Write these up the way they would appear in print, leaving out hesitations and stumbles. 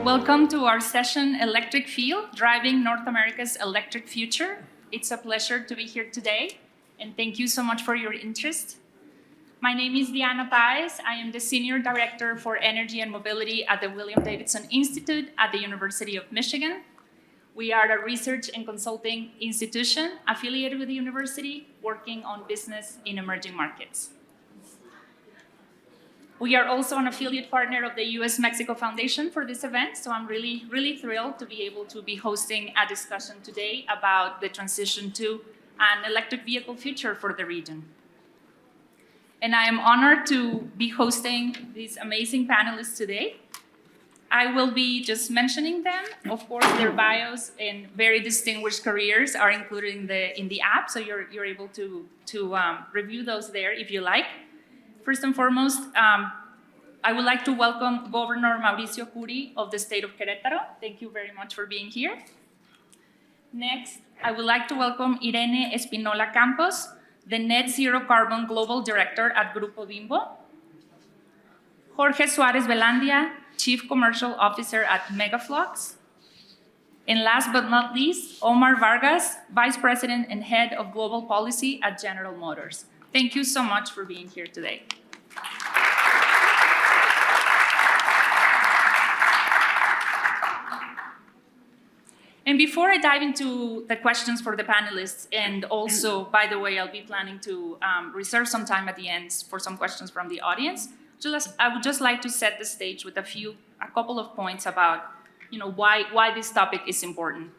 Welcome to our session, Electric Field, Driving North America's Electric Future. It's a pleasure to be here today, and thank you so much for your interest. My name is Páez. I am the Senior Director for Energy and Mobility at the William Davidson Institute at the University of Michigan. We are a research and consulting institution affiliated with the university, working on business in emerging markets. We are also an affiliate partner of the US-Mexico Foundation for this event, so I'm really thrilled to be able to be hosting a discussion today about the transition to an electric vehicle future for the region. And I am honored to be hosting these amazing panelists today. I will be just mentioning them. Of course, their bios and very distinguished careers are included in the app, so you're able to review those there if you like. First and foremost, I would like to welcome Governor Mauricio Kuri of the state of Querétaro. Thank you very much for being here. Next, I would like to welcome Irene Espinola Campos, the Net Zero Carbon Global Director at Grupo Bimbo. Jorge Suárez Velandia, Chief Commercial Officer at Megaflux. And last but not least, Omar Vargas, Vice President and Head of Global Policy at General Motors. Thank you so much for being here today. And before I dive into the questions for the panelists, and also, by the way, I'll be planning to reserve some time at the end for some questions from the audience, I would just like to set the stage with a couple of points about why this topic is important.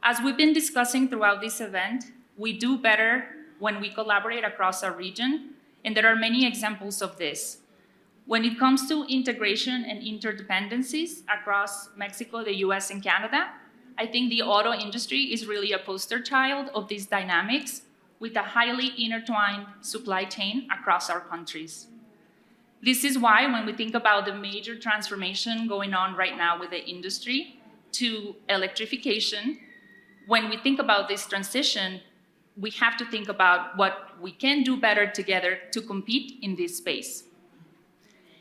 As we've been discussing throughout this event, we do better when we collaborate across our region, and there are many examples of this. When it comes to integration and interdependencies across Mexico, the US, and Canada, I think the auto industry is really a poster child of these dynamics with a highly intertwined supply chain across our countries. This is why when we think about the major transformation going on right now with the industry to electrification, when we think about this transition, we have to think about what we can do better together to compete in this space.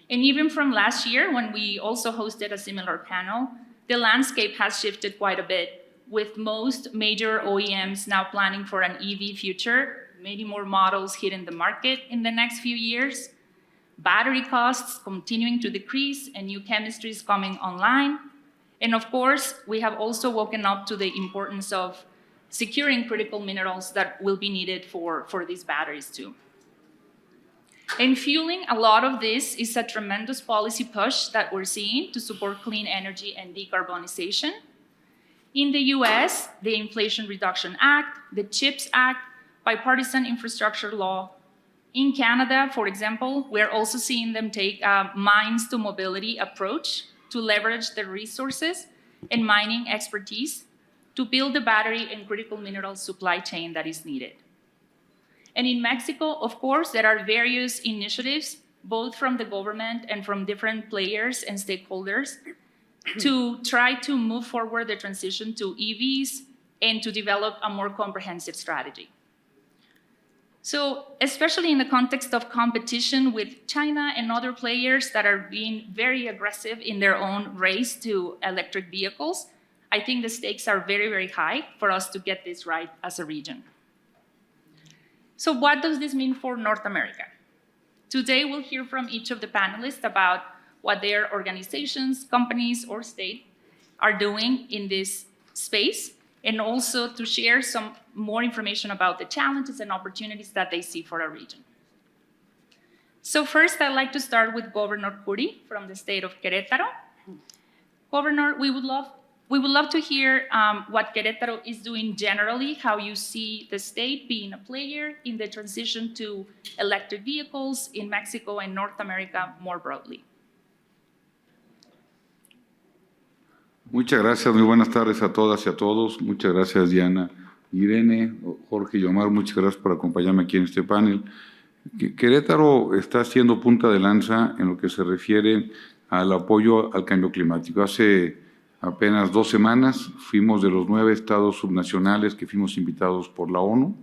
And even from last year, when we also hosted a similar panel, the landscape has shifted quite a bit, with most major OEMs now planning for an EV future, many more models hitting the market in the next few years, battery costs continuing to decrease and new chemistries coming online. And of course, we have also woken up to the importance of securing critical minerals that will be needed for these batteries too. And fueling a lot of this is a tremendous policy push that we're seeing to support clean energy and decarbonization. In the US, the Inflation Reduction Act, the CHIPS Act, bipartisan infrastructure law. In Canada, for example, we're also seeing them take a mines to mobility approach to leverage the resources and mining expertise to build the battery and critical mineral supply chain that is needed. And in Mexico, of course, there are various initiatives, both from the government and from different players and stakeholders, to try to move forward the transition to EVs and to develop a more comprehensive strategy. So, especially in the context of competition with China and other players that are being very aggressive in their own race to electric vehicles, I think the stakes are very high for us to get this right as a region. So what does this mean for North America? Today, we'll hear from each of the panelists about what their organizations, companies, or state are doing in this space, and also to share some more information about the challenges and opportunities that they see for our region. So first, I'd like to start with Governor Kuri from the state of Querétaro. Governor, we would love to hear what Querétaro is doing generally, how you see the state being a player in the transition to electric vehicles in Mexico and North America more broadly. Muchas gracias, muy buenas tardes a todas y a todos. Muchas gracias, Diana, Irene, Jorge y Omar, muchas gracias por acompañarme aquí en este panel. Querétaro está siendo punta de lanza en lo que se refiere al apoyo al cambio climático. Hace apenas 2 semanas fuimos de los 9 estados subnacionales que fuimos invitados por la ONU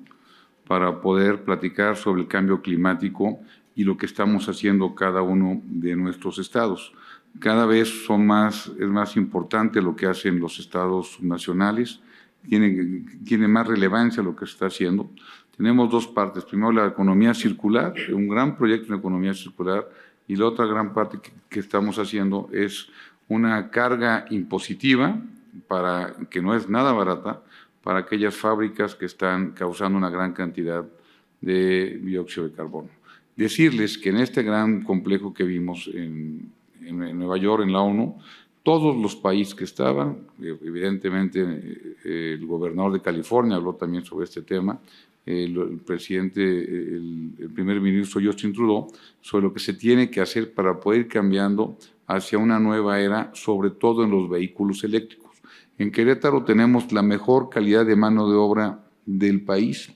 para poder platicar sobre el cambio climático y lo que estamos haciendo cada uno de nuestros estados. Cada vez es más importante lo que hacen los estados nacionales, tiene más relevancia lo que se está haciendo. Tenemos dos partes. Primero, la economía circular, un gran proyecto en economía circular, y la otra gran parte que estamos haciendo es una carga impositiva, que no es nada barata, para aquellas fábricas que están causando una gran cantidad de dióxido de carbono. Decirles que en este gran complejo que vimos en Nueva York, en la ONU, todos los países que estaban, evidentemente el gobernador de California habló también sobre este tema, el presidente, el primer ministro Justin Trudeau, sobre lo que se tiene que hacer para poder ir cambiando hacia una nueva era, sobre todo en los vehículos eléctricos. En Querétaro tenemos la mejor calidad de mano de obra del país,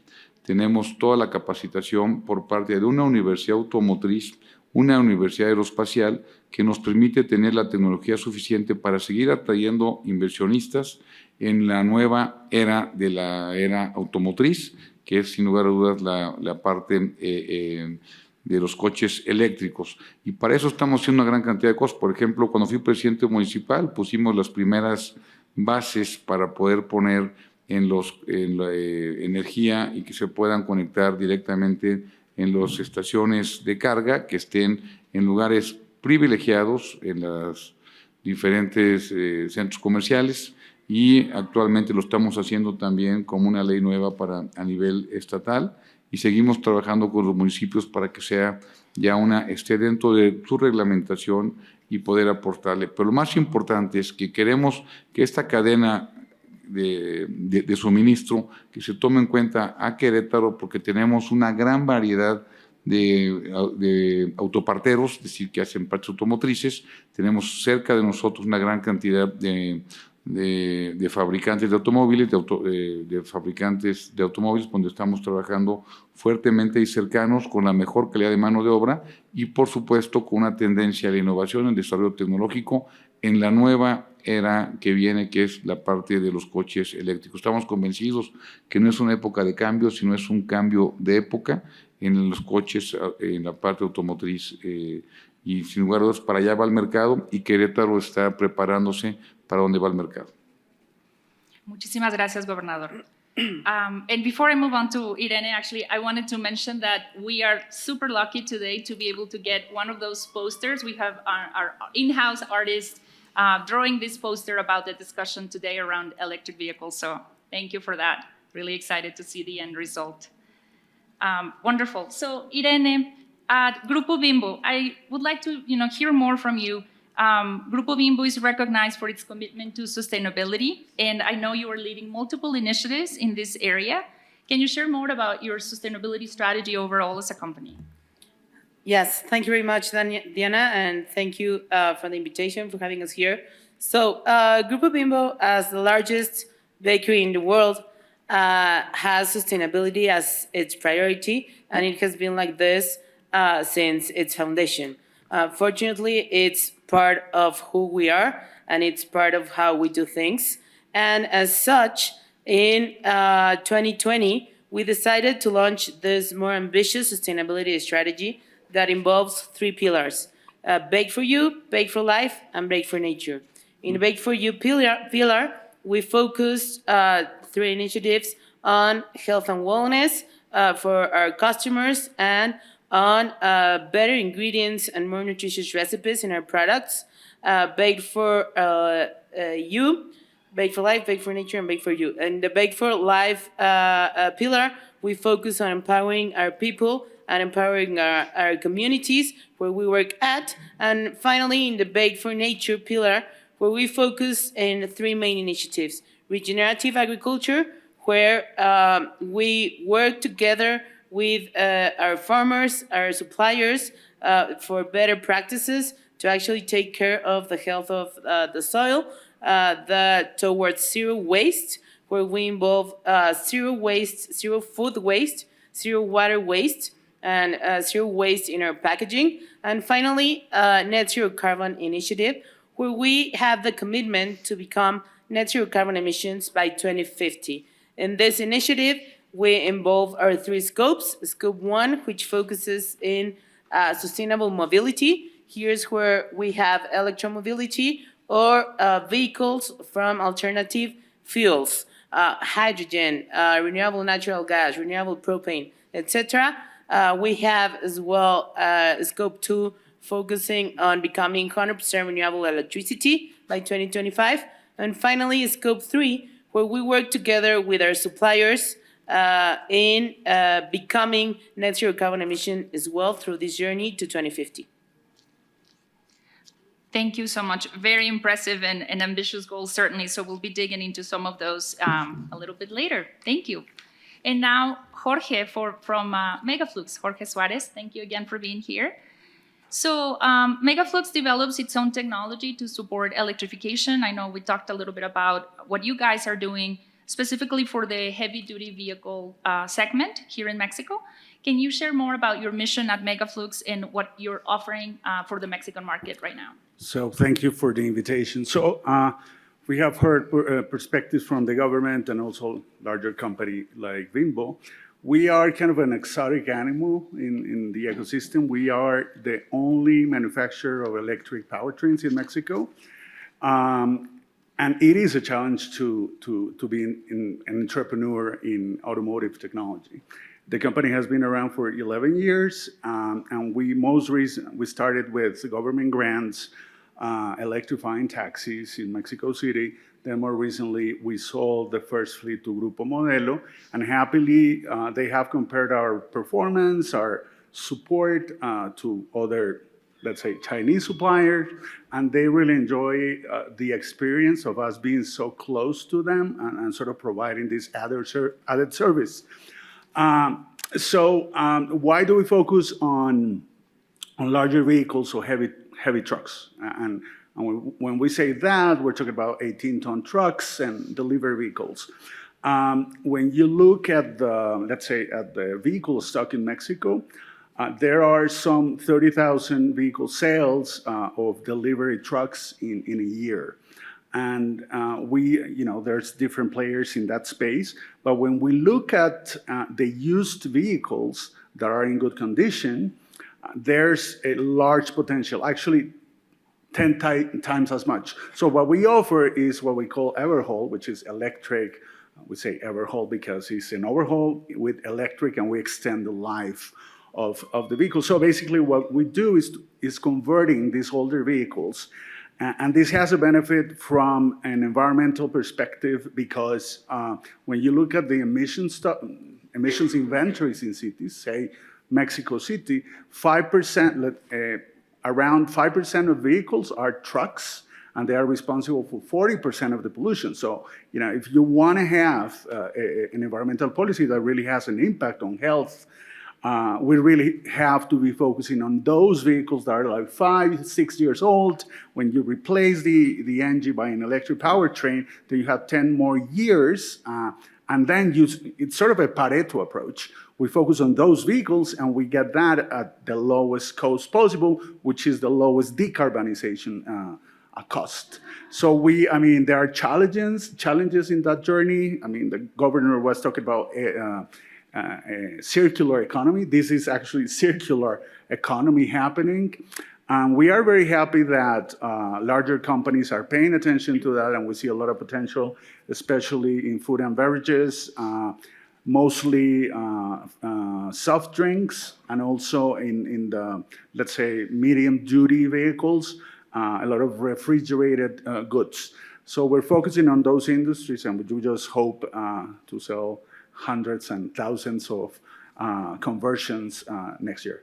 tenemos toda la capacitación por parte de una universidad automotriz, una universidad aeroespacial, que nos permite tener la tecnología suficiente para seguir atrayendo inversionistas en la nueva era de la era automotriz, que es sin lugar a dudas la parte de los coches eléctricos. Y para eso estamos haciendo una gran cantidad de cosas. Por ejemplo, cuando fui presidente municipal, pusimos las primeras bases para poder poner en la energía y que se puedan conectar directamente en las estaciones de carga, que estén en lugares privilegiados, en los diferentes centros comerciales, y actualmente lo estamos haciendo también como una ley nueva a nivel estatal, y seguimos trabajando con los municipios para que sea ya esté dentro de su reglamentación y poder aportarle. Pero lo más importante es que queremos que esta cadena de suministro, que se tome en cuenta a Querétaro, porque tenemos una gran variedad de autoparteros, es decir, que hacen partes automotrices. Tenemos cerca de nosotros una gran cantidad de fabricantes de automóviles, de fabricantes de automóviles, donde estamos trabajando fuertemente y cercanos con la mejor calidad de mano de obra y, por supuesto, con una tendencia a la innovación, el desarrollo tecnológico en la nueva era que viene, que es la parte de los coches eléctricos. Estamos convencidos que no es una época de cambio, sino es un cambio de época en los coches, en la parte automotriz, y sin lugar a dudas para allá va el mercado, y Querétaro está preparándose para dónde va el mercado. Muchísimas gracias, gobernador. And before I move on to Irene, actually, I wanted to mention that we are super lucky today to be able to get one of those posters. We have our in-house artist drawing this poster about the discussion today around electric vehicles. So thank you for that. Really excited to see the end result. Wonderful. So Irene, at Grupo Bimbo, I would like to hear more from you. Grupo Bimbo is recognized for its commitment to sustainability, and I know you are leading multiple initiatives in this area. Can you share more about your sustainability strategy overall as a company? Yes, thank you very much, Diana, and thank you for the invitation, for having us here. So, Grupo Bimbo, as the largest bakery in the world, has sustainability as its priority, and it has been like this since its foundation. Fortunately, it's part of who we are, and it's part of how we do things. And as such, in 2020, we decided to launch this more ambitious sustainability strategy that involves 3 pillars: Bake for You, Bake for Life, and Bake for Nature. In the Bake for You pillar, we focused 3 initiatives on health and wellness for our customers, and on better ingredients and more nutritious recipes in our products. Bake for You, Bake for Life, Bake for Nature, and Bake for You. And the Bake for Life pillar, we focus on empowering our people and empowering our communities where we work at. And finally, in the Bake for Nature pillar, where we focus in 3 main initiatives: regenerative agriculture, where we work together with our farmers, our suppliers, for better practices to actually take care of the health of the soil, towards zero waste, where we involve zero waste, zero food waste, zero water waste, and zero waste in our packaging. And finally, net zero carbon initiative, where we have the commitment to become net zero carbon emissions by 2050. In this initiative, we involve our 3 scopes. Scope 1, which focuses in sustainable mobility, here's where we have electromobility or vehicles from alternative fuels, hydrogen, renewable natural gas, renewable propane, etc. We have as well scope 2 focusing on becoming 100% renewable electricity by 2025. And finally, scope 3, where we work together with our suppliers in becoming net zero carbon emission as well through this journey to 2050. Thank you so much. Very impressive and ambitious goals, certainly. So we'll be digging into some of those a little bit later. Thank you. And now, Jorge from Megaflux, Jorge Suarez, thank you again for being here. So Megaflux develops its own technology to support electrification. I know we talked a little bit about what you guys are doing specifically for the heavy-duty vehicle segment here in Mexico. Can you share more about your mission at Megaflux and what you're offering for the Mexican market right now? So thank you for the invitation. So we have heard perspectives from the government and also larger company like Bimbo. We are kind of an exotic animal in the ecosystem. We are the only manufacturer of electric powertrains in Mexico. And it is a challenge to be an entrepreneur in automotive technology. The company has been around for 11 years, and we started with government grants, electrifying taxis in Mexico City. Then more recently, we sold the first fleet to Grupo Modelo, and happily, they have compared our performance, our support to other, let's say, Chinese suppliers, and they really enjoy the experience of us being so close to them and sort of providing this added service. So why do we focus on larger vehicles or heavy trucks? And when we say that, we're talking about 18-ton trucks and delivery vehicles. When you look at let's say, at the vehicle stock in Mexico, there are some 30,000 vehicle sales of delivery trucks in a year. And there's different players in that space. But when we look at the used vehicles that are in good condition, there's a large potential, actually 10 times as much. So what we offer is what we call Everhaul, which is electric. We say Everhaul because it's an overhaul with electric, and we extend the life of the vehicle. So basically what we do is converting these older vehicles. And this has a benefit from an environmental perspective because when you look at the emissions inventories in cities, say Mexico City, 5%, around 5% of vehicles are trucks, and they are responsible for 40% of the pollution. So, if you want to have an environmental policy that really has an impact on health, we really have to be focusing on those vehicles that are like 5, 6 years old. When you replace the engine by an electric powertrain, then you have 10 more years, and then it's sort of a Pareto approach. We focus on those vehicles, and we get that at the lowest cost possible, which is the lowest decarbonization cost. So there are challenges in that journey. The governor was talking about a circular economy. This is actually circular economy happening. And we are very happy that larger companies are paying attention to that, and we see a lot of potential, especially in food and beverages, mostly soft drinks, and also in the, let's say, medium-duty vehicles, a lot of refrigerated goods. So we're focusing on those industries, and we do just hope to sell hundreds and thousands of conversions next year.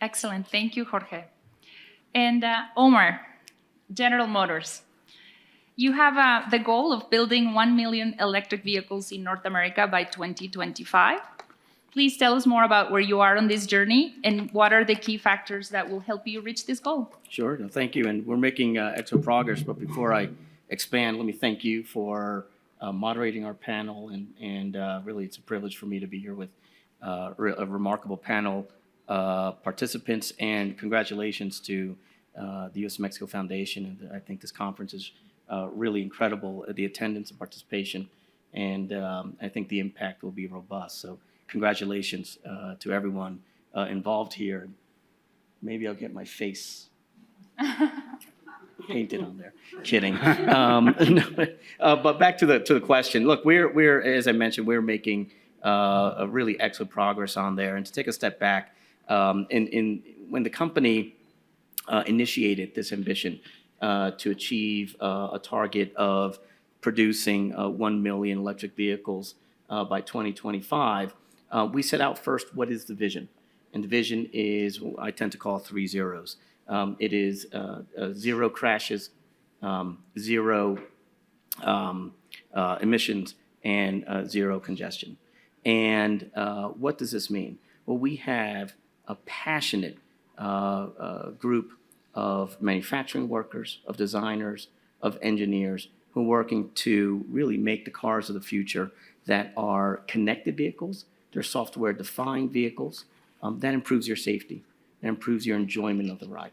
Excellent. Thank you, Jorge. And Omar, General Motors. You have the goal of building 1 million electric vehicles in North America by 2025. Please tell us more about where you are on this journey and what are the key factors that will help you reach this goal. Sure. No, thank you. And we're making excellent progress. But before I expand, let me thank you for moderating our panel. And really, it's a privilege for me to be here with a remarkable panel participants. And congratulations to the U.S.-Mexico Foundation. And I think this conference is really incredible, the attendance and participation. And I think the impact will be robust. So congratulations to everyone involved here. Maybe I'll get my face painted on there. Kidding. But back to the question. Look, we're as I mentioned, we're making a really excellent progress on there. And to take a step back, when the company initiated this ambition to achieve a target of producing 1 million electric vehicles by 2025, we set out first, what is the vision? And the vision is, I tend to call 3 zeros. It is zero crashes, zero emissions, and zero congestion. And what does this mean? Well, we have a passionate group of manufacturing workers, of designers, of engineers who are working to really make the cars of the future that are connected vehicles, they're software-defined vehicles. That improves your safety, that improves your enjoyment of the ride.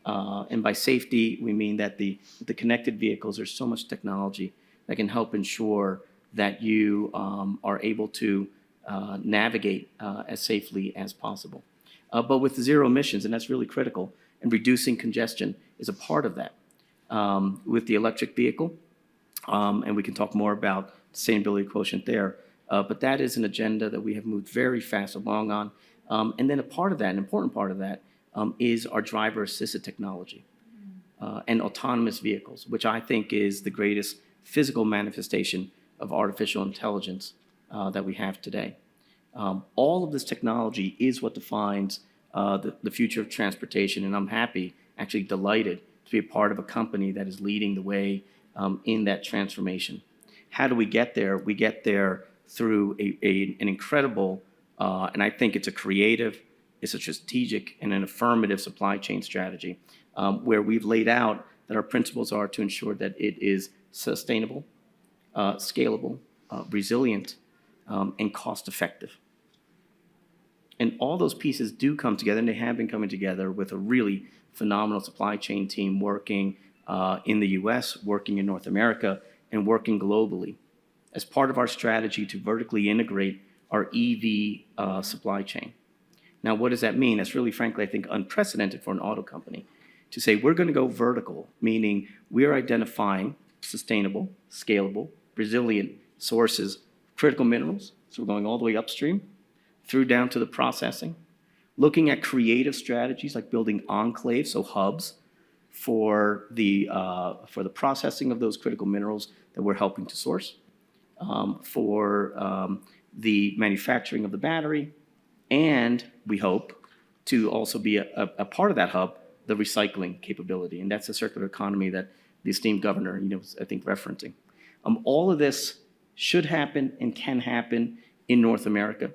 And by safety, we mean that the connected vehicles, there's so much technology that can help ensure that you are able to navigate as safely as possible. But with zero emissions, and that's really critical, and reducing congestion is a part of that. With the electric vehicle, and we can talk more about sustainability quotient there, but that is an agenda that we have moved very fast along on. And then a part of that, an important part of that, is our driver-assisted technology and autonomous vehicles, which I think is the greatest physical manifestation of artificial intelligence that we have today. All of this technology is what defines the future of transportation, and I'm happy, actually delighted, to be a part of a company that is leading the way in that transformation. How do we get there? We get there through an incredible, and I think it's a creative, it's a strategic, and an affirmative supply chain strategy, where we've laid out that our principles are to ensure that it is sustainable, scalable, resilient, and cost-effective. And all those pieces do come together, and they have been coming together with a really phenomenal supply chain team working in the US, working in North America, and working globally as part of our strategy to vertically integrate our EV supply chain. Now, what does that mean? That's really, frankly, I think, unprecedented for an auto company to say we're going to go vertical, meaning we are identifying sustainable, scalable, resilient sources, critical minerals. So we're going all the way upstream through down to the processing, looking at creative strategies like building enclaves, so hubs, for the processing of those critical minerals that we're helping to source, for the manufacturing of the battery, and we hope to also be a part of that hub, the recycling capability, and that's the circular economy that the esteemed governor, was, I think, referencing. All of this should happen and can happen in North America.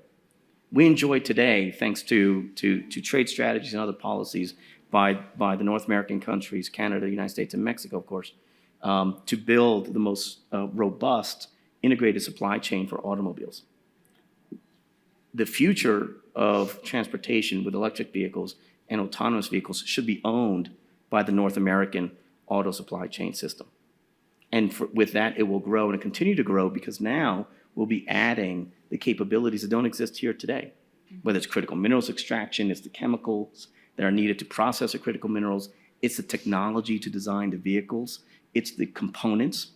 We enjoy today, thanks to trade strategies and other policies by the North American countries, Canada, the United States, and Mexico, of course, to build the most robust integrated supply chain for automobiles. The future of transportation with electric vehicles and autonomous vehicles should be owned by the North American auto supply chain system. And with that, it will grow and continue to grow because now we'll be adding the capabilities that don't exist here today, whether it's critical minerals extraction, it's the chemicals that are needed to process the critical minerals, it's the technology to design the vehicles, it's the components.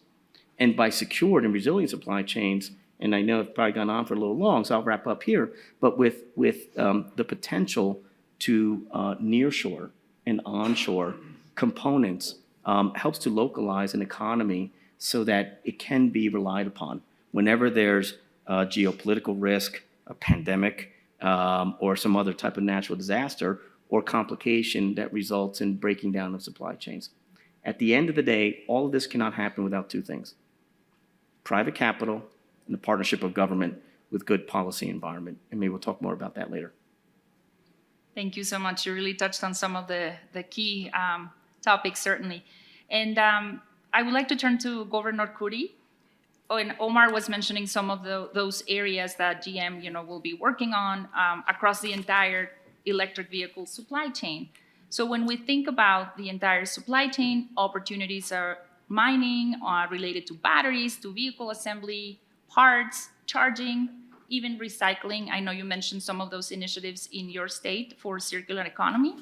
And by secured and resilient supply chains, and I know I've probably gone on for a little long, so I'll wrap up here, but with the potential to nearshore and onshore components helps to localize an economy so that it can be relied upon whenever there's geopolitical risk, a pandemic, or some other type of natural disaster or complication that results in breaking down of supply chains. At the end of the day, all of this cannot happen without two things: private capital and the partnership of government with good policy environment. And maybe we'll talk more about that later. Thank you so much. You really touched on some of the key topics, certainly. And I would like to turn to Governor Kuri. Oh, and Omar was mentioning some of those areas that GM, will be working on across the entire electric vehicle supply chain. So when we think about the entire supply chain, opportunities are mining, related to batteries, to vehicle assembly, parts, charging, even recycling. I know you mentioned some of those initiatives in your state for circular economy.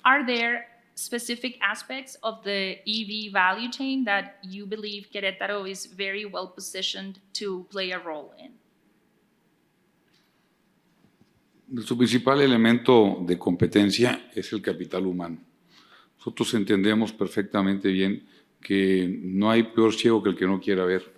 are there specific aspects of the EV value chain that you believe Querétaro is very well positioned to play a role in? Nuestro principal elemento de competencia es el capital humano. Nosotros entendemos perfectamente bien que no hay peor ciego que el que no quiera ver.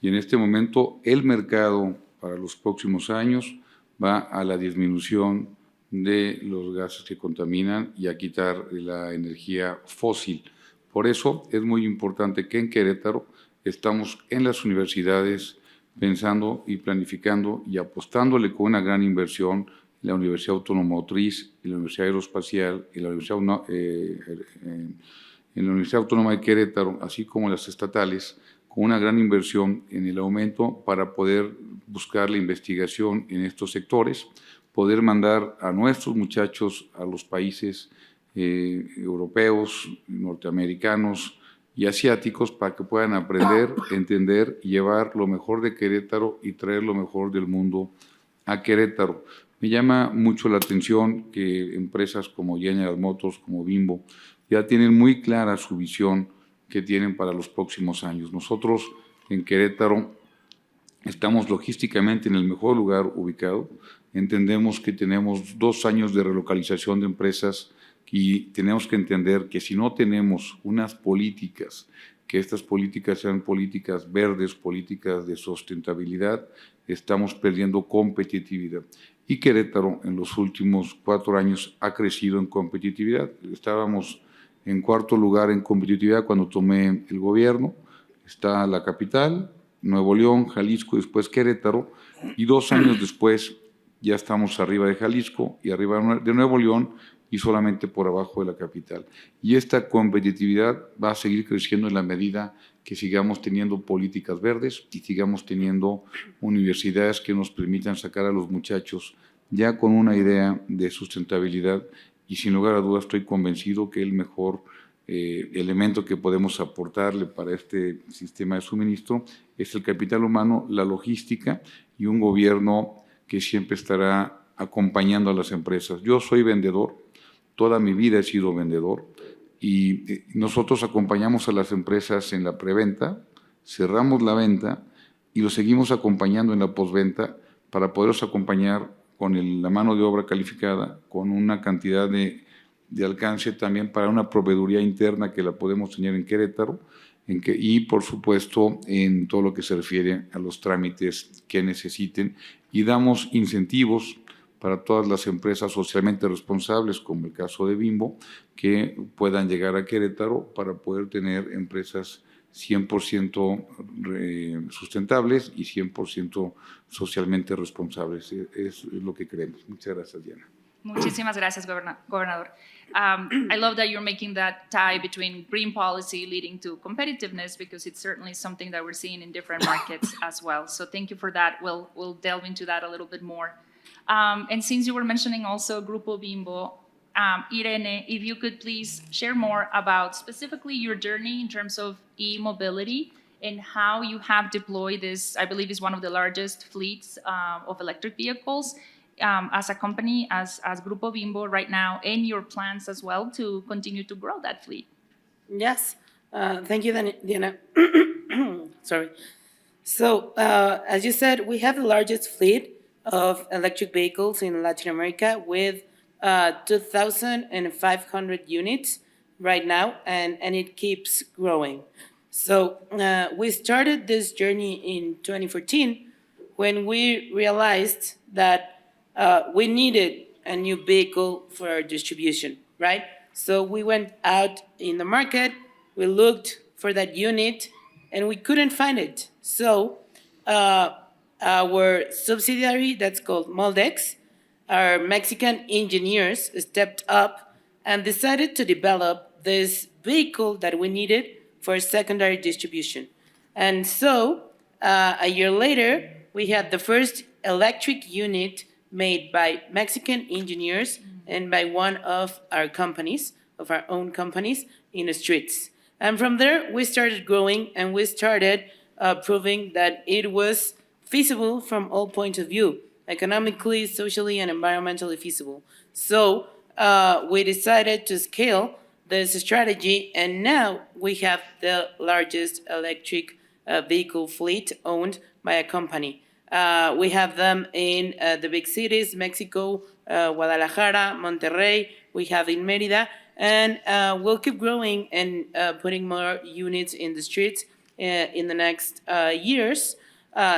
Y en este momento el mercado para los próximos años va a la disminución de los gases que contaminan y a quitar la energía fósil. Por eso es muy importante que en Querétaro estamos en las universidades pensando y planificando y apostándole con una gran inversión en la Universidad Automotriz, en la Universidad Aeroespacial, en la Universidad Autónoma de Querétaro, así como las estatales, con una gran inversión en el aumento para poder buscar la investigación en estos sectores, poder mandar a nuestros muchachos a los países europeos, norteamericanos y asiáticos para que puedan aprender, entender y llevar lo mejor de Querétaro y traer lo mejor del mundo a Querétaro. Me llama mucho la atención que empresas como General Motors, como Bimbo, ya tienen muy clara su visión que tienen para los próximos años. Nosotros en Querétaro estamos logísticamente en el mejor lugar ubicado. Entendemos que tenemos 2 años de relocalización de empresas y tenemos que entender que si no tenemos unas políticas, que estas políticas sean políticas verdes, políticas de sustentabilidad, estamos perdiendo competitividad. Y Querétaro en los últimos 4 años ha crecido en competitividad. Estábamos en 4º lugar en competitividad cuando tomé el gobierno. Está la capital, Nuevo León, Jalisco, después Querétaro, y 2 años después ya estamos arriba de Jalisco y arriba de Nuevo León y solamente por abajo de la capital. Y esta competitividad va a seguir creciendo en la medida que sigamos teniendo políticas verdes y sigamos teniendo universidades que nos permitan sacar a los muchachos ya con una idea de sustentabilidad, y sin lugar a dudas estoy convencido que el mejor elemento que podemos aportarle para este sistema de suministro es el capital humano, la logística y un gobierno que siempre estará acompañando a las empresas. Yo soy vendedor, toda mi vida he sido vendedor, y nosotros acompañamos a las empresas en la preventa, cerramos la venta y los seguimos acompañando en la postventa para poderlos acompañar con la mano de obra calificada, con una cantidad de alcance también para una proveeduría interna que la podemos tener en Querétaro, y por supuesto en todo lo que se refiere a los trámites que necesiten, y damos incentivos para todas las empresas socialmente responsables, como el caso de Bimbo, que puedan llegar a Querétaro para poder tener empresas 100% sustentables y 100% socialmente responsables. Es lo que creemos. Muchas gracias, Diana. Muchísimas gracias, gobernador. I love that you're making that tie between green policy leading to competitiveness, because it's certainly something that we're seeing in different markets as well. So thank you for that. We'll delve into that a little bit more. And since you were mentioning also Grupo Bimbo, Irene, if you could please share more about specifically your journey in terms of e-mobility and how you have deployed this, I believe is one of the largest fleets of electric vehicles as a company, as Grupo Bimbo right now, and your plans as well to continue to grow that fleet. Yes, thank you, Diana. Sorry. So, as you said, we have the largest fleet of electric vehicles in Latin America with 2,500 units right now, and it keeps growing. So we started this journey in 2014 when we realized that we needed a new vehicle for our distribution, right? So we went out in the market, we looked for that unit, and we couldn't find it. So our subsidiary that's called Moldex, our Mexican engineers stepped up and decided to develop this vehicle that we needed for secondary distribution. And so a year later, we had the first electric unit made by Mexican engineers and by one of our companies, of our own companies, in the streets. And from there, we started growing and we started proving that it was feasible from all points of view, economically, socially, and environmentally feasible. So we decided to scale this strategy, and now we have the largest electric vehicle fleet owned by a company. We have them in the big cities, Mexico, Guadalajara, Monterrey. We have in Mérida, and we'll keep growing and putting more units in the streets in the next years,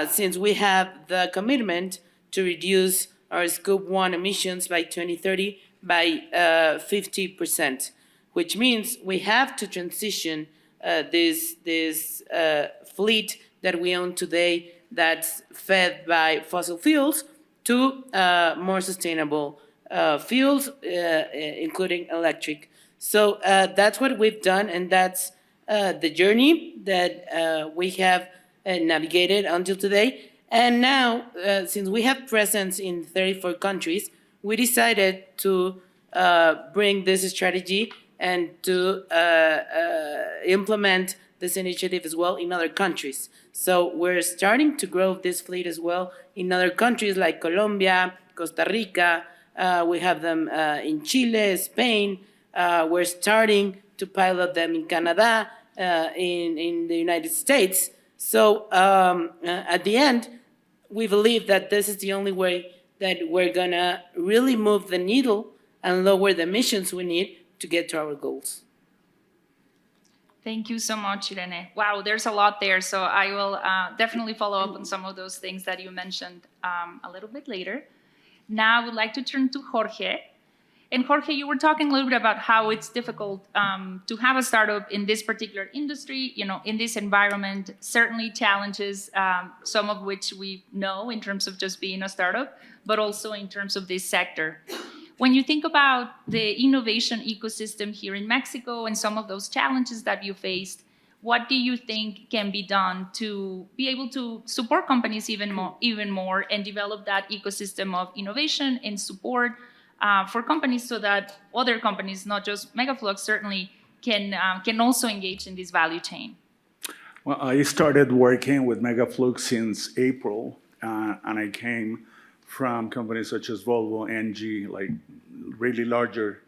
since we have the commitment to reduce our Scope 1 emissions by 2030 by 50%, which means we have to transition this fleet that we own today that's fed by fossil fuels to more sustainable fuels, including electric. So that's what we've done, and that's the journey that we have navigated until today. And now, since we have presence in 34 countries, we decided to bring this strategy and to implement this initiative as well in other countries. So we're starting to grow this fleet as well in other countries like Colombia, Costa Rica. We have them in Chile, Spain. We're starting to pilot them in Canada, in the United States. So at the end, we believe that this is the only way that we're gonna really move the needle and lower the emissions we need to get to our goals. Thank you so much, Irene. Wow, there's a lot there. So I will definitely follow up on some of those things that you mentioned a little bit later. Now I would like to turn to Jorge. And Jorge, you were talking a little bit about how it's difficult to have a startup in this particular industry, you know, in this environment, certainly challenges, some of which we know in terms of just being a startup, but also in terms of this sector. When you think about the innovation ecosystem here in Mexico and some of those challenges that you faced, what do you think can be done to be able to support companies even more and develop that ecosystem of innovation and support for companies so that other companies, not just Megaflux, certainly can also engage in this value chain? Well, I started working with Megaflux since April, and I came from companies such as Volvo, NG, like really larger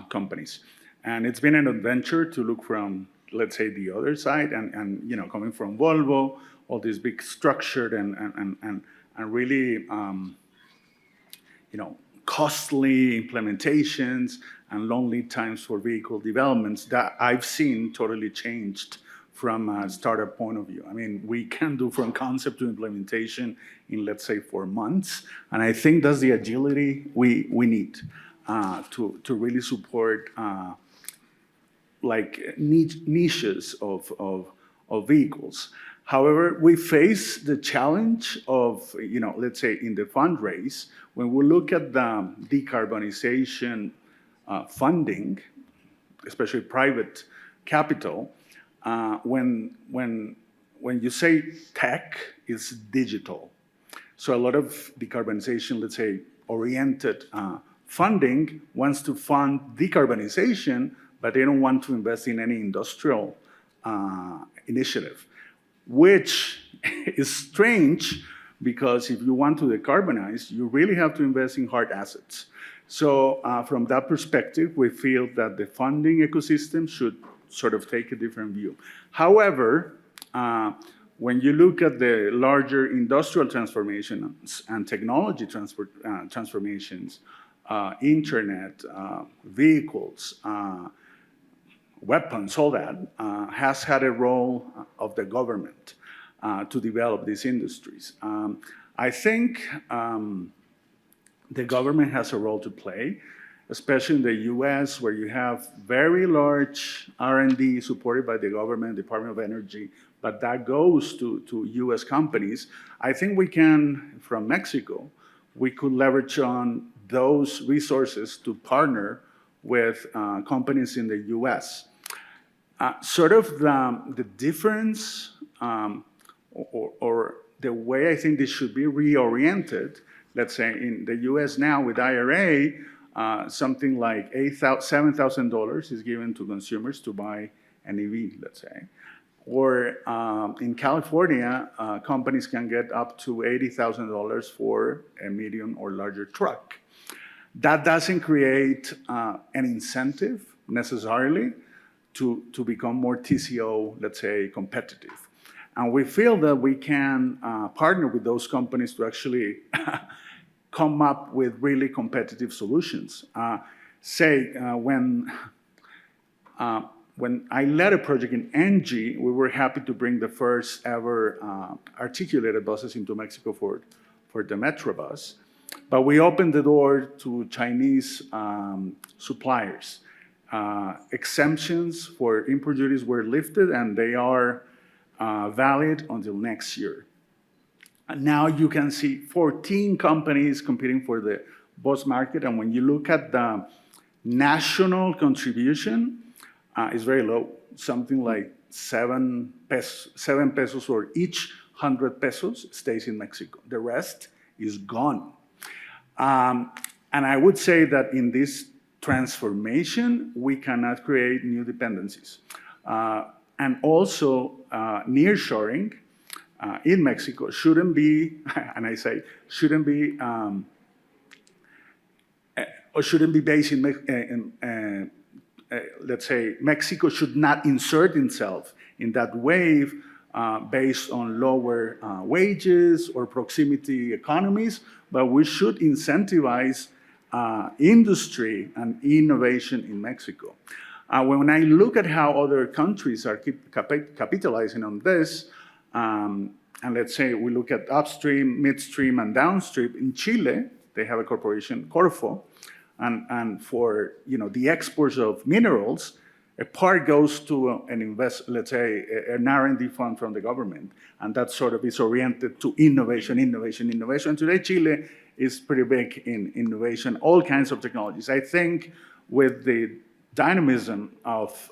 companies. And it's been an adventure to look from, let's say, the other side, and you know, coming from Volvo, all these big structured and really, you know, costly implementations and long lead times for vehicle developments that I've seen totally changed from a startup point of view. I mean, we can do from concept to implementation in, let's say, 4 months. And I think that's the agility we need to really support like niches of vehicles. However, we face the challenge of, you know, let's say in the fundraise, when we look at the decarbonization funding, especially private capital, when you say tech, it's digital. So a lot of decarbonization, let's say, oriented funding wants to fund decarbonization, but they don't want to invest in any industrial initiative, which is strange because if you want to decarbonize, you really have to invest in hard assets. So from that perspective, we feel that the funding ecosystem should sort of take a different view. However, when you look at the larger industrial transformations and technology transformations, internet, vehicles, weapons, all that, has had a role of the government to develop these industries. I think the government has a role to play, especially in the US, where you have very large R&D supported by the government, Department of Energy, but that goes to US companies. I think we can, from Mexico, we could leverage on those resources to partner with companies in the US. Sort of the difference or the way I think this should be reoriented, let's say in the US now with IRA, something like $7,000 is given to consumers to buy an EV, let's say. Or in California, companies can get up to $80,000 for a medium or larger truck. That doesn't create an incentive necessarily to become more TCO, let's say, competitive. And we feel that we can partner with those companies to actually come up with really competitive solutions. When I led a project in NG, we were happy to bring the first ever articulated buses into Mexico for the Metrobus. But we opened the door to Chinese suppliers. Exemptions for import duties were lifted, and they are valid until next year. And now you can see 14 companies competing for the bus market, and when you look at the national contribution, it's very low, something like 7 pesos for each 100 pesos stays in Mexico. The rest is gone. And I would say that in this transformation, we cannot create new dependencies. And also, nearshoring in Mexico shouldn't be, and I say shouldn't be, or shouldn't be based in let's say, Mexico should not insert itself in that wave based on lower wages or proximity economies, but we should incentivize industry and innovation in Mexico. When I look at how other countries are capitalizing on this, and let's say we look at upstream, midstream, and downstream, in Chile, they have a corporation, Corfo, and for the exports of minerals, a part goes to let's say, an R&D fund from the government, and that sort of is oriented to innovation. Today, Chile is pretty big in innovation, all kinds of technologies. I think with the dynamism of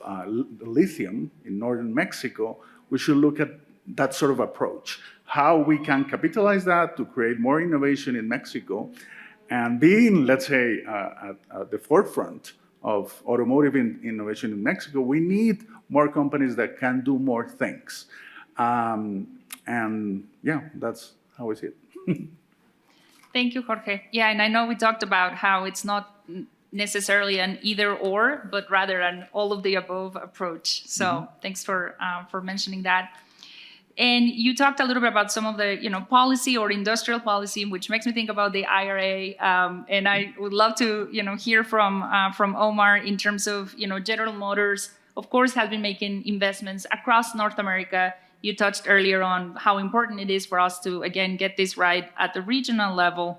lithium in northern Mexico, we should look at that sort of approach, how we can capitalize that to create more innovation in Mexico, and being, let's say, at the forefront of automotive innovation in Mexico, we need more companies that can do more things. And yeah, that's how I see it. Thank you, Jorge. Yeah, and I know we talked about how it's not necessarily an either or, but rather an all of the above approach. So thanks for mentioning that. And you talked a little bit about some of the policy or industrial policy, which makes me think about the IRA. And I would love to hear from Omar in terms of General Motors, of course, has been making investments across North America. You touched earlier on how important it is for us to, again, get this right at the regional level.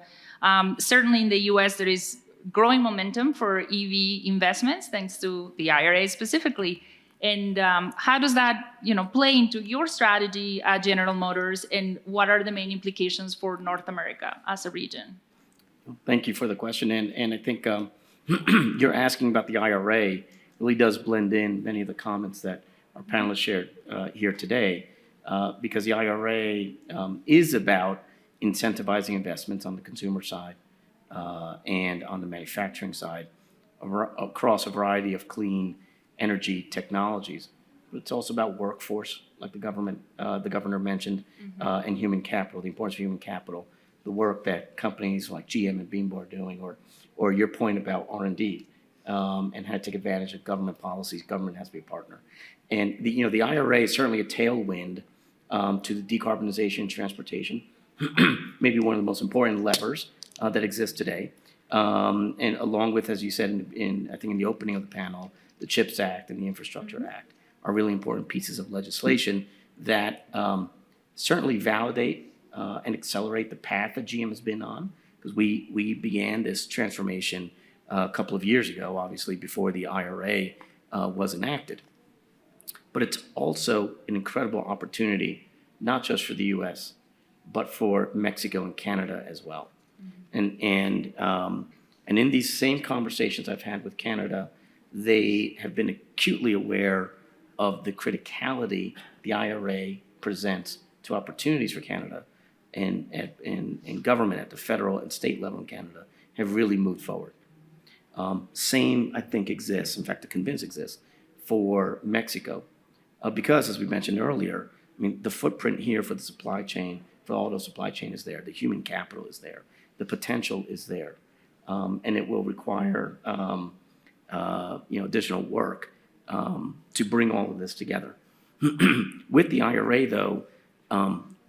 Certainly in the US, there is growing momentum for EV investments, thanks to the IRA specifically. And how does that play into your strategy at General Motors, and what are the main implications for North America as a region? Thank you for the question. And I think you're asking about the IRA really does blend in many of the comments that our panelists shared here today, because the IRA is about incentivizing investments on the consumer side and on the manufacturing side across a variety of clean energy technologies. But it's also about workforce, like the governor mentioned, and human capital, the importance of human capital, the work that companies like GM and Bimbo are doing, or your point about R&D and how to take advantage of government policies. Government has to be a partner. And the IRA is certainly a tailwind to the decarbonization of transportation, maybe one of the most important levers that exists today. And along with, as you said, I think in the opening of the panel, the CHIPS Act and the Infrastructure Act are really important pieces of legislation that certainly validate and accelerate the path that GM has been on, because we began this transformation a couple of years ago, obviously before the IRA was enacted. But it's also an incredible opportunity, not just for the U.S., but for Mexico and Canada as well. And in these same conversations I've had with Canada, they have been acutely aware of the criticality the IRA presents to opportunities for Canada, and government at the federal and state level in Canada have really moved forward. Same, I think, exists, in fact, the convince exists for Mexico, because, as we mentioned earlier, I mean, the footprint here for the supply chain, for the auto supply chain is there, the human capital is there, the potential is there. and it will require additional work to bring all of this together. With the IRA, though,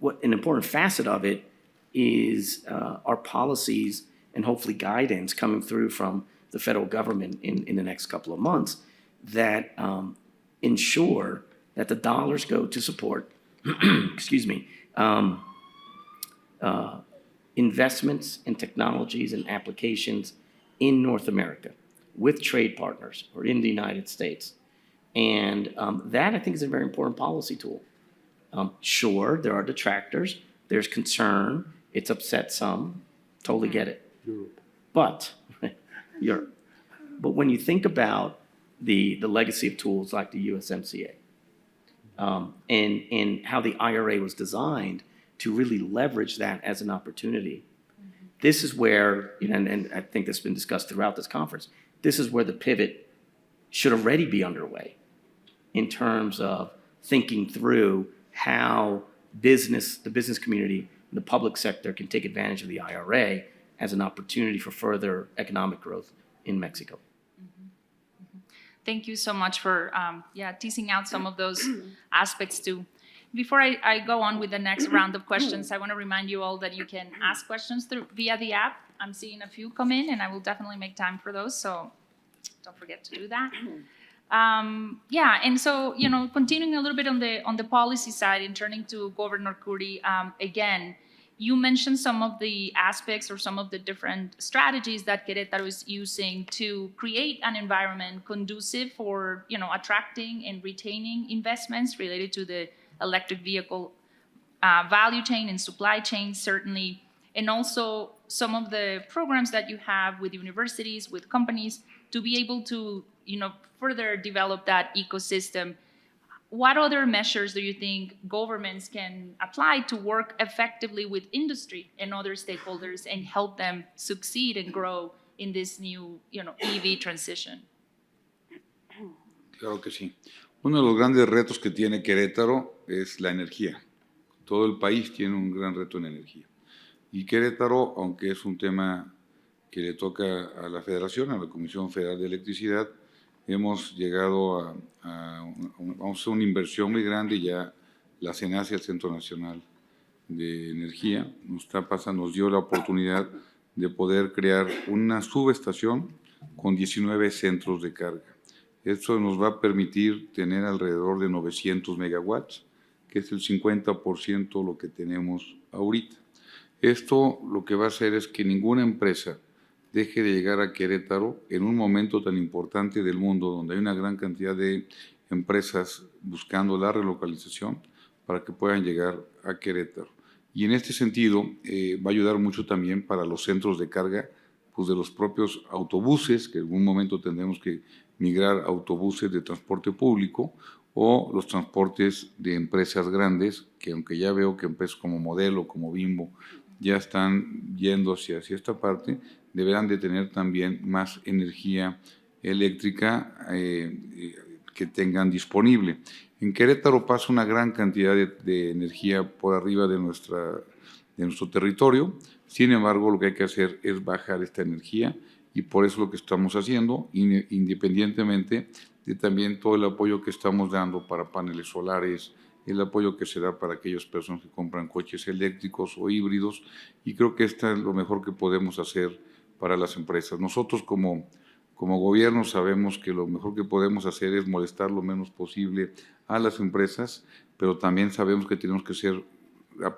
what an important facet of it is our policies and hopefully guidance coming through from the federal government in the next couple of months that ensure that the dollars go to support, excuse me, investments in technologies and applications in North America with trade partners or in the United States. And that, I think, is a very important policy tool. Sure, there are detractors. There's concern. It's upset some. Totally get it. But Europe. But when you think about the legacy of tools like the USMCA and how the IRA was designed to really leverage that as an opportunity, this is where, and I think this has been discussed throughout this conference, this is where the pivot should already be underway in terms of thinking through how the business community, and the public sector can take advantage of the IRA as an opportunity for further economic growth in Mexico. Thank you so much for teasing out some of those aspects too. Before I go on with the next round of questions, I want to remind you all that you can ask questions via the app. I'm seeing a few come in, and I will definitely make time for those, so don't forget to do that. And so, continuing a little bit on the policy side and turning to Governor Kuri, again, you mentioned some of the aspects or some of the different strategies that Querétaro is using to create an environment conducive for, attracting and retaining investments related to the electric vehicle value chain and supply chain, certainly, and also some of the programs that you have with universities, with companies, to be able to, further develop that ecosystem. What other measures do you think governments can apply to work effectively with industry and other stakeholders and help them succeed and grow in this new, EV transition? Claro que sí. Uno de los grandes retos que tiene Querétaro es la energía. Todo el país tiene un gran reto en energía. Y Querétaro, aunque es un tema que le toca a la Federación, a la Comisión Federal de Electricidad, hemos llegado vamos a hacer una inversión muy grande. Ya la CENACE, el Centro Nacional de Energía, nos dio la oportunidad de poder crear una subestación con 19 centros de carga. Esto nos va a permitir tener alrededor de 900 megawatts, que es el 50% lo que tenemos ahorita. Esto lo que va a hacer es que ninguna empresa deje de llegar a Querétaro en un momento tan importante del mundo, donde hay una gran cantidad de empresas buscando la relocalización para que puedan llegar a Querétaro. Y en este sentido va a ayudar mucho también para los centros de carga, pues de los propios autobuses, que en algún momento tendremos que migrar a autobuses de transporte público, o los transportes de empresas grandes, que aunque ya veo que empresas como Modelo, como Bimbo, ya están yendo hacia esta parte, deberán de tener también más energía eléctrica que tengan disponible. En Querétaro pasa una gran cantidad de energía por arriba de nuestro territorio. Sin embargo, lo que hay que hacer es bajar esta energía, y por eso lo que estamos haciendo, independientemente de también todo el apoyo que estamos dando para paneles solares, el apoyo que se da para aquellas personas que compran coches eléctricos o híbridos, y creo que esto es lo mejor que podemos hacer para las empresas. Nosotros como gobierno sabemos que lo mejor que podemos hacer es molestar lo menos posible a las empresas, pero también sabemos que tenemos que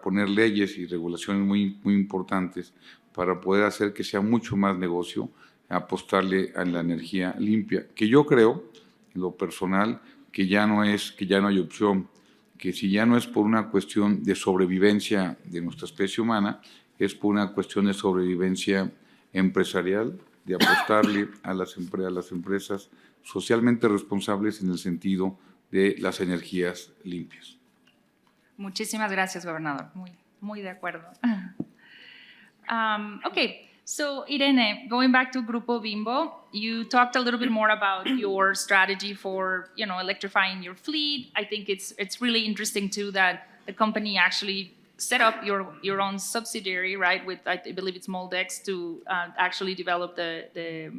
poner leyes y regulaciones muy, muy importantes para poder hacer que sea mucho más negocio apostarle a la energía limpia, que yo creo, en lo personal, que ya no hay opción, que si ya no es por una cuestión de sobrevivencia de nuestra especie humana, es por una cuestión de sobrevivencia empresarial, de apostarle a las empresas socialmente responsables en el sentido de las energías limpias. Muchísimas gracias, gobernador. Muy, muy de acuerdo. Okay, so Irene, going back to Grupo Bimbo, you talked a little bit more about your strategy for, electrifying your fleet. I think it's really interesting too that the company actually set up your own subsidiary, right? With I believe it's Moldex to actually develop the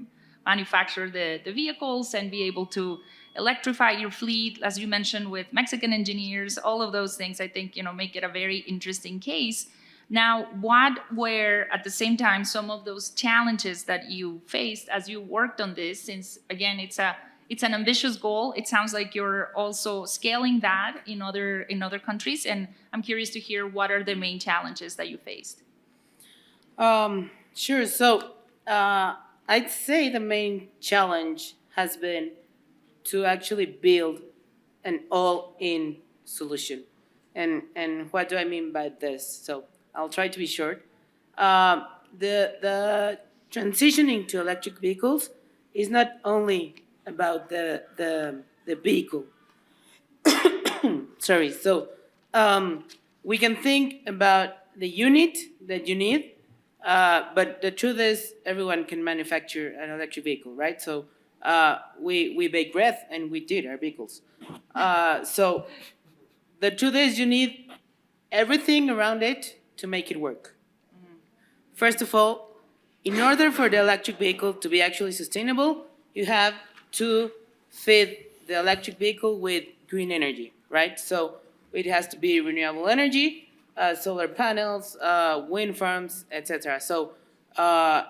manufacture the vehicles and be able to electrify your fleet, as you mentioned, with Mexican engineers. All of those things, I think, make it a very interesting case. Now, what were at the same time some of those challenges that you faced as you worked on this? Since again, it's an ambitious goal. It sounds like you're also scaling that in other countries, and I'm curious to hear what are the main challenges that you faced. Sure. So I'd say the main challenge has been to actually build an all-in solution. And what do I mean by this? So I'll try to be short. The transitioning to electric vehicles is not only about the vehicle. Sorry. So we can think about the unit that you need, but the truth is everyone can manufacture an electric vehicle, right? So we bake bread and we did our vehicles. So the truth is you need everything around it to make it work. First of all, in order for the electric vehicle to be actually sustainable, you have to feed the electric vehicle with green energy, right? So it has to be renewable energy, solar panels, wind farms, etc. So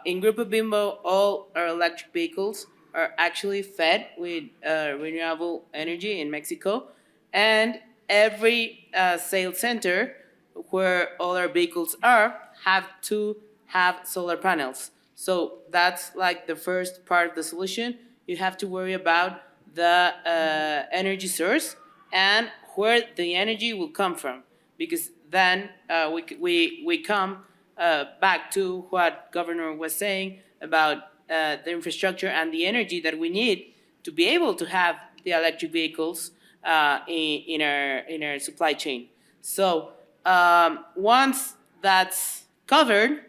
in Grupo Bimbo, all our electric vehicles are actually fed with renewable energy in Mexico, and every sales center where all our vehicles are have to have solar panels. So that's like the first part of the solution. You have to worry about the energy source and where the energy will come from, because then we come back to what Governor was saying about the infrastructure and the energy that we need to be able to have the electric vehicles in our supply chain. So once that's covered,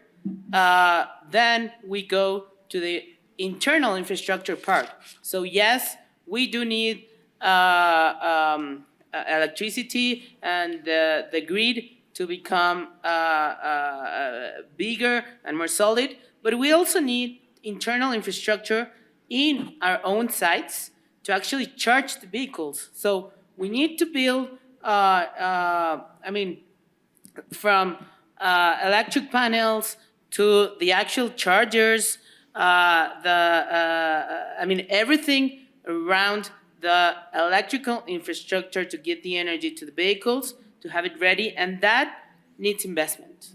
then we go to the internal infrastructure part. So yes, we do need electricity and the grid to become bigger and more solid, but we also need internal infrastructure in our own sites to actually charge the vehicles. So we need to build, from electric panels to the actual chargers, everything around the electrical infrastructure to get the energy to the vehicles, to have it ready, and that needs investment.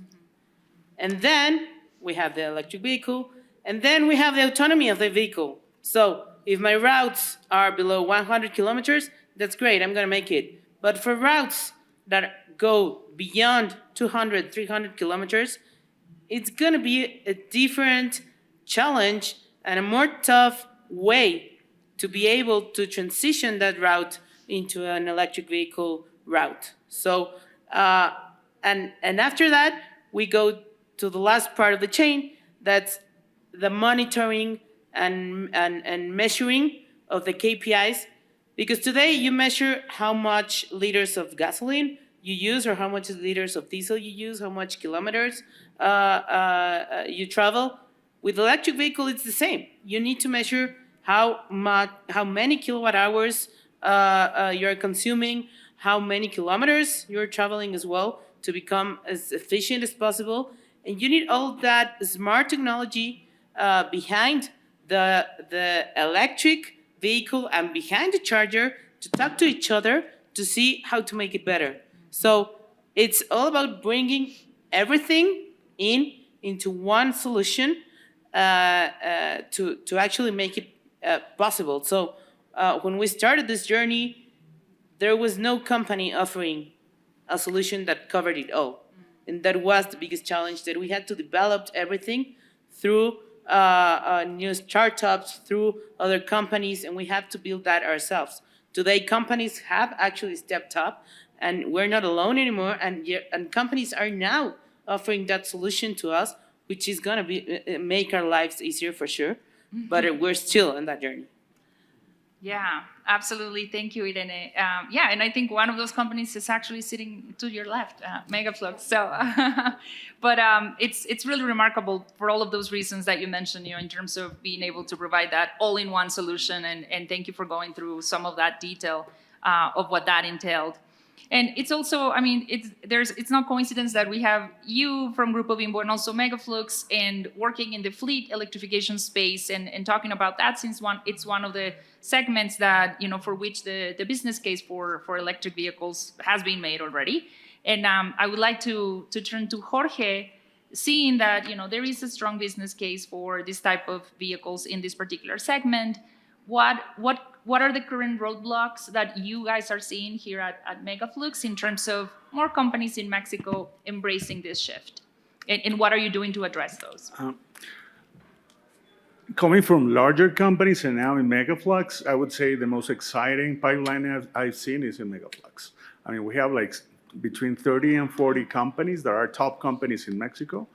And then we have the electric vehicle, and then we have the autonomy of the vehicle. So if my routes are below 100 kilometers, that's great, I'm gonna make it. But for routes that go beyond 200, 300 kilometers, it's gonna be a different challenge and a more tough way to be able to transition that route into an electric vehicle route. So, and after that, we go to the last part of the chain, that's the monitoring and measuring of the KPIs. Because today you measure how much liters of gasoline you use, or how much liters of diesel you use, how much kilometers you travel. With electric vehicle, it's the same. You need to measure how many kilowatt hours you're consuming, how many kilometers you're traveling as well to become as efficient as possible. And you need all that smart technology behind the electric vehicle and behind the charger to talk to each other to see how to make it better. So it's all about bringing everything into one solution to actually make it possible. So when we started this journey, there was no company offering a solution that covered it all. And that was the biggest challenge, that we had to develop everything through new startups, through other companies, and we have to build that ourselves. Today, companies have actually stepped up, and we're not alone anymore, and companies are now offering that solution to us, which is gonna make our lives easier for sure, but we're still on that journey. Yeah, absolutely. Thank you, Irene. Yeah, and I think one of those companies is actually sitting to your left, Megaflux. So, but it's really remarkable for all of those reasons that you mentioned, in terms of being able to provide that all-in-one solution. And thank you for going through some of that detail of what that entailed. And it's also, I mean, it's not coincidence that we have you from Grupo Bimbo and also Megaflux and working in the fleet electrification space and talking about that, since it's one of the segments that, for which the business case for electric vehicles has been made already. And I would like to turn to Jorge, seeing that, there is a strong business case for this type of vehicles in this particular segment. What are the current roadblocks that you guys are seeing here at Megaflux in terms of more companies in Mexico embracing this shift? And what are you doing to address those? Coming from larger companies and now in Megaflux, I would say the most exciting pipeline I've seen is in Megaflux. I mean, we have like between 30 and 40 companies that are top companies in Mexico,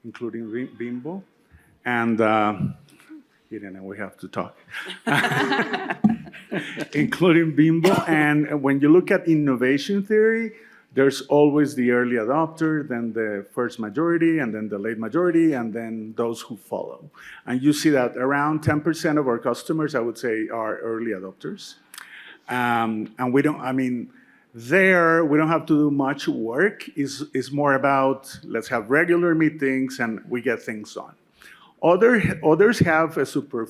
including Bimbo. And Irene, we have to talk. Including Bimbo. And when you look at innovation theory, there's always the early adopter, then the first majority, and then the late majority, and then those who follow. And you see that around 10% of our customers, I would say, are early adopters. And we don't have to do much work. It's more about, let's have regular meetings and we get things done. Others have a super,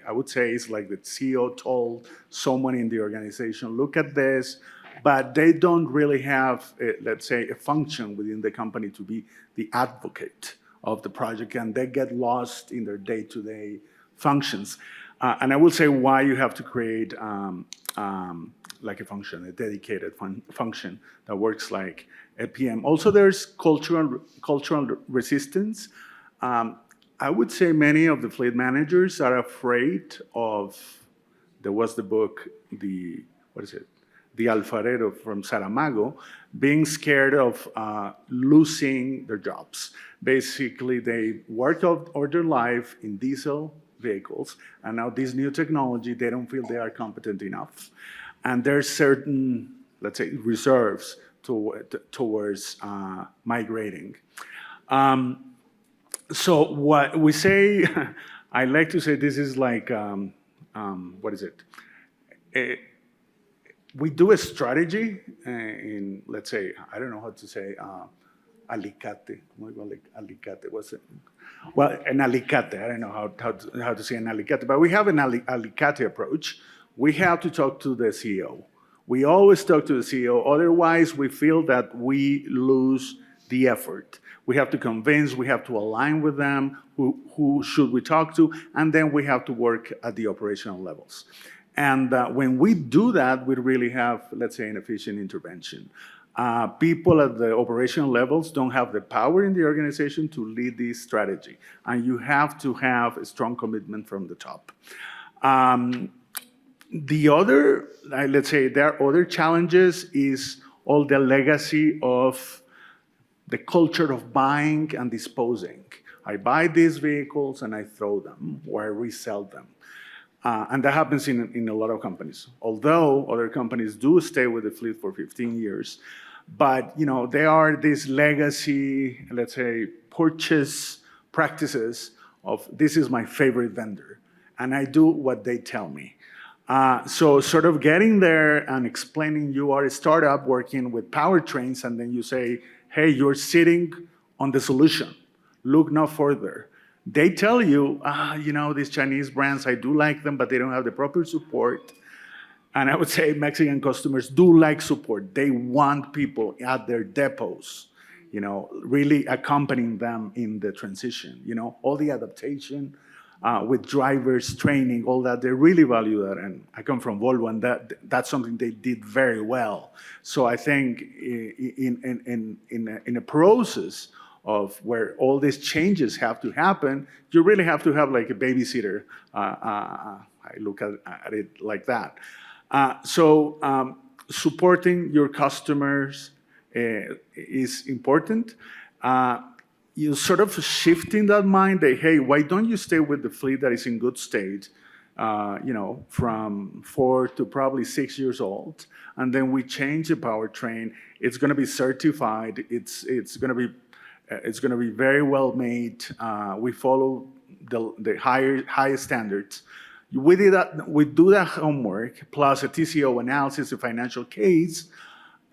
I would say it's like the CEO told someone in the organization, look at this, but they don't really have, let's say, a function within the company to be the advocate of the project, and they get lost in their day-to-day functions. And I will say why you have to create like a function, a dedicated function that works like a PM. Also, there's cultural resistance. I would say many of the fleet managers are afraid of, there was the book, The Alfarero from Saramago, being scared of losing their jobs. Basically, they worked all their life in diesel vehicles, and now this new technology, they don't feel they are competent enough. And there's certain, let's say, reserves towards migrating. So what we say, I like to say this is like, we do a strategy in, let's say, I don't know how to say, alicate. Alicate, what's it? Well, an alicate, I don't know how to say an alicate, but we have an alicate approach. We have to talk to the CEO. We always talk to the CEO, otherwise we feel that we lose the effort. We have to convince, we have to align with them, who should we talk to, and then we have to work at the operational levels. And when we do that, we really have, let's say, an efficient intervention. People at the operational levels don't have the power in the organization to lead this strategy, and you have to have a strong commitment from the top. The other, let's say, there are other challenges is all the legacy of the culture of buying and disposing. I buy these vehicles and I throw them or I resell them. And that happens in a lot of companies. Although other companies do stay with the fleet for 15 years, but there are these legacy, let's say, purchase practices of this is my favorite vendor and I do what they tell me. So sort of getting there and explaining you are a startup working with powertrains and then you say, hey, you're sitting on the solution. Look no further. They tell you, these Chinese brands, I do like them, but they don't have the proper support. And I would say Mexican customers do like support. They want people at their depots, really accompanying them in the transition. All the adaptation with drivers, training, all that, they really value that. And I come from Volvo, and that's something they did very well. So I think in a process of where all these changes have to happen, you really have to have like a babysitter. I look at it like that. So supporting your customers is important. You sort of shifting that mind that, hey, why don't you stay with the fleet that is in good state? from 4 to probably 6 years old, and then we change the powertrain. It's going to be certified. It's going to be very well made. We follow the highest standards. We do that homework plus a TCO analysis, a financial case.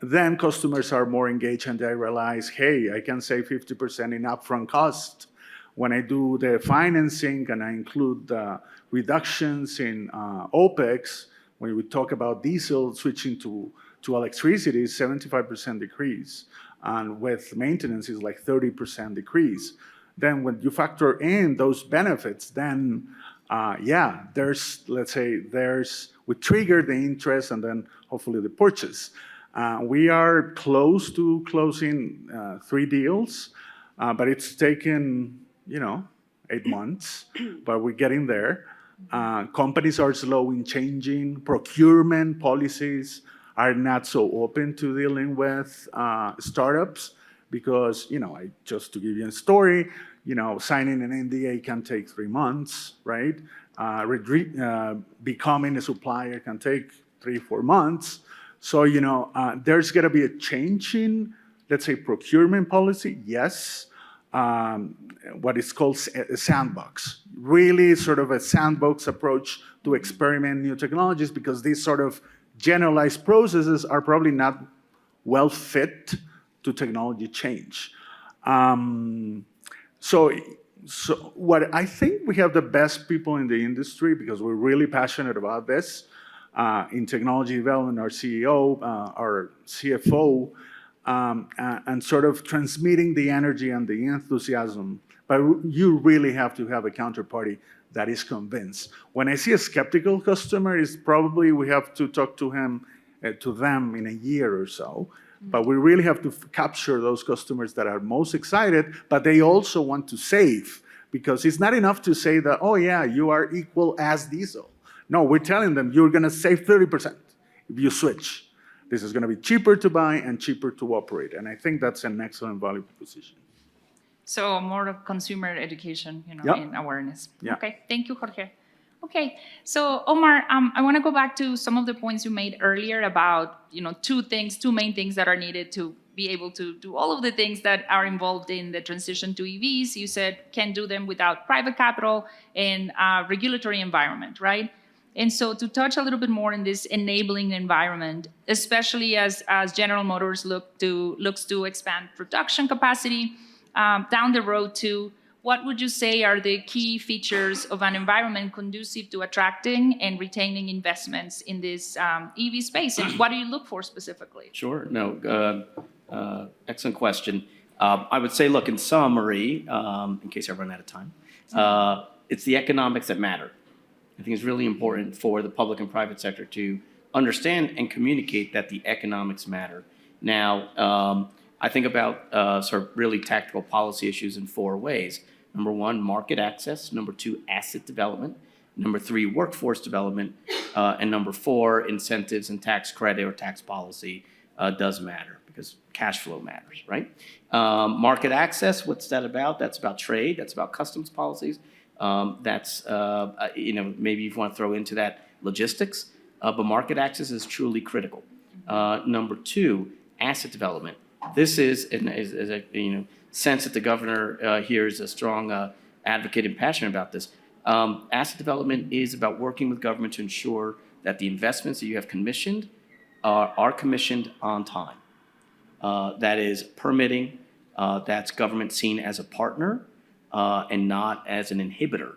Then customers are more engaged and they realize, hey, I can save 50% in upfront cost. When I do the financing and I include the reductions in OPEX, when we talk about diesel switching to electricity, 75% decrease. And with maintenance, is like 30% decrease. Then when you factor in those benefits, then we trigger the interest and then hopefully the purchase. We are close to closing 3 deals, but it's taken 8 months, but we're getting there. Companies are slow in changing. Procurement policies are not so open to dealing with startups because, just to give you a story, signing an NDA can take 3 months, right? Becoming a supplier can take 3-4 months. So, there's going to be a change in, let's say, procurement policy, yes. What is called a sandbox, really sort of a sandbox approach to experiment new technologies because these sort of generalized processes are probably not well fit to technology change. So what I think we have the best people in the industry because we're really passionate about this. In technology development, our CEO, our CFO, and sort of transmitting the energy and the enthusiasm. But you really have to have a counterparty that is convinced. When I see a skeptical customer, is probably we have to talk to them in a year or so. But we really have to capture those customers that are most excited, but they also want to save. Because it's not enough to say that, oh yeah, you are equal as diesel. No, we're telling them you're going to save 30% if you switch. This is going to be cheaper to buy and cheaper to operate. And I think that's an excellent value proposition. So more of consumer education, and awareness. Yeah. Okay, thank you, Jorge. Okay, so Omar, I want to go back to some of the points you made earlier about, 2 main things that are needed to be able to do all of the things that are involved in the transition to EVs. You said can't do them without private capital and regulatory environment, right? And so to touch a little bit more in this enabling environment, especially as General Motors looks to expand production capacity down the road too, what would you say are the key features of an environment conducive to attracting and retaining investments in this EV space? And what do you look for specifically? Sure. No, excellent question. I would say, look, in summary, in case I run out of time, it's the economics that matter. I think it's really important for the public and private sector to understand and communicate that the economics matter. Now, I think about sort of really tactical policy issues in 4 ways. Number 1, market access. Number 2, asset development. Number 3, workforce development. And number 4, incentives and tax credit or tax policy does matter because cash flow matters, right? Market access, what's that about? That's about trade. That's about customs policies. That's, maybe you want to throw into that logistics. But market access is truly critical. Number 2, asset development. This is a sense that the governor here is a strong advocate and passionate about this. Asset development is about working with government to ensure that the investments that you have commissioned are commissioned on time. That is permitting, that's government seen as a partner and not as an inhibitor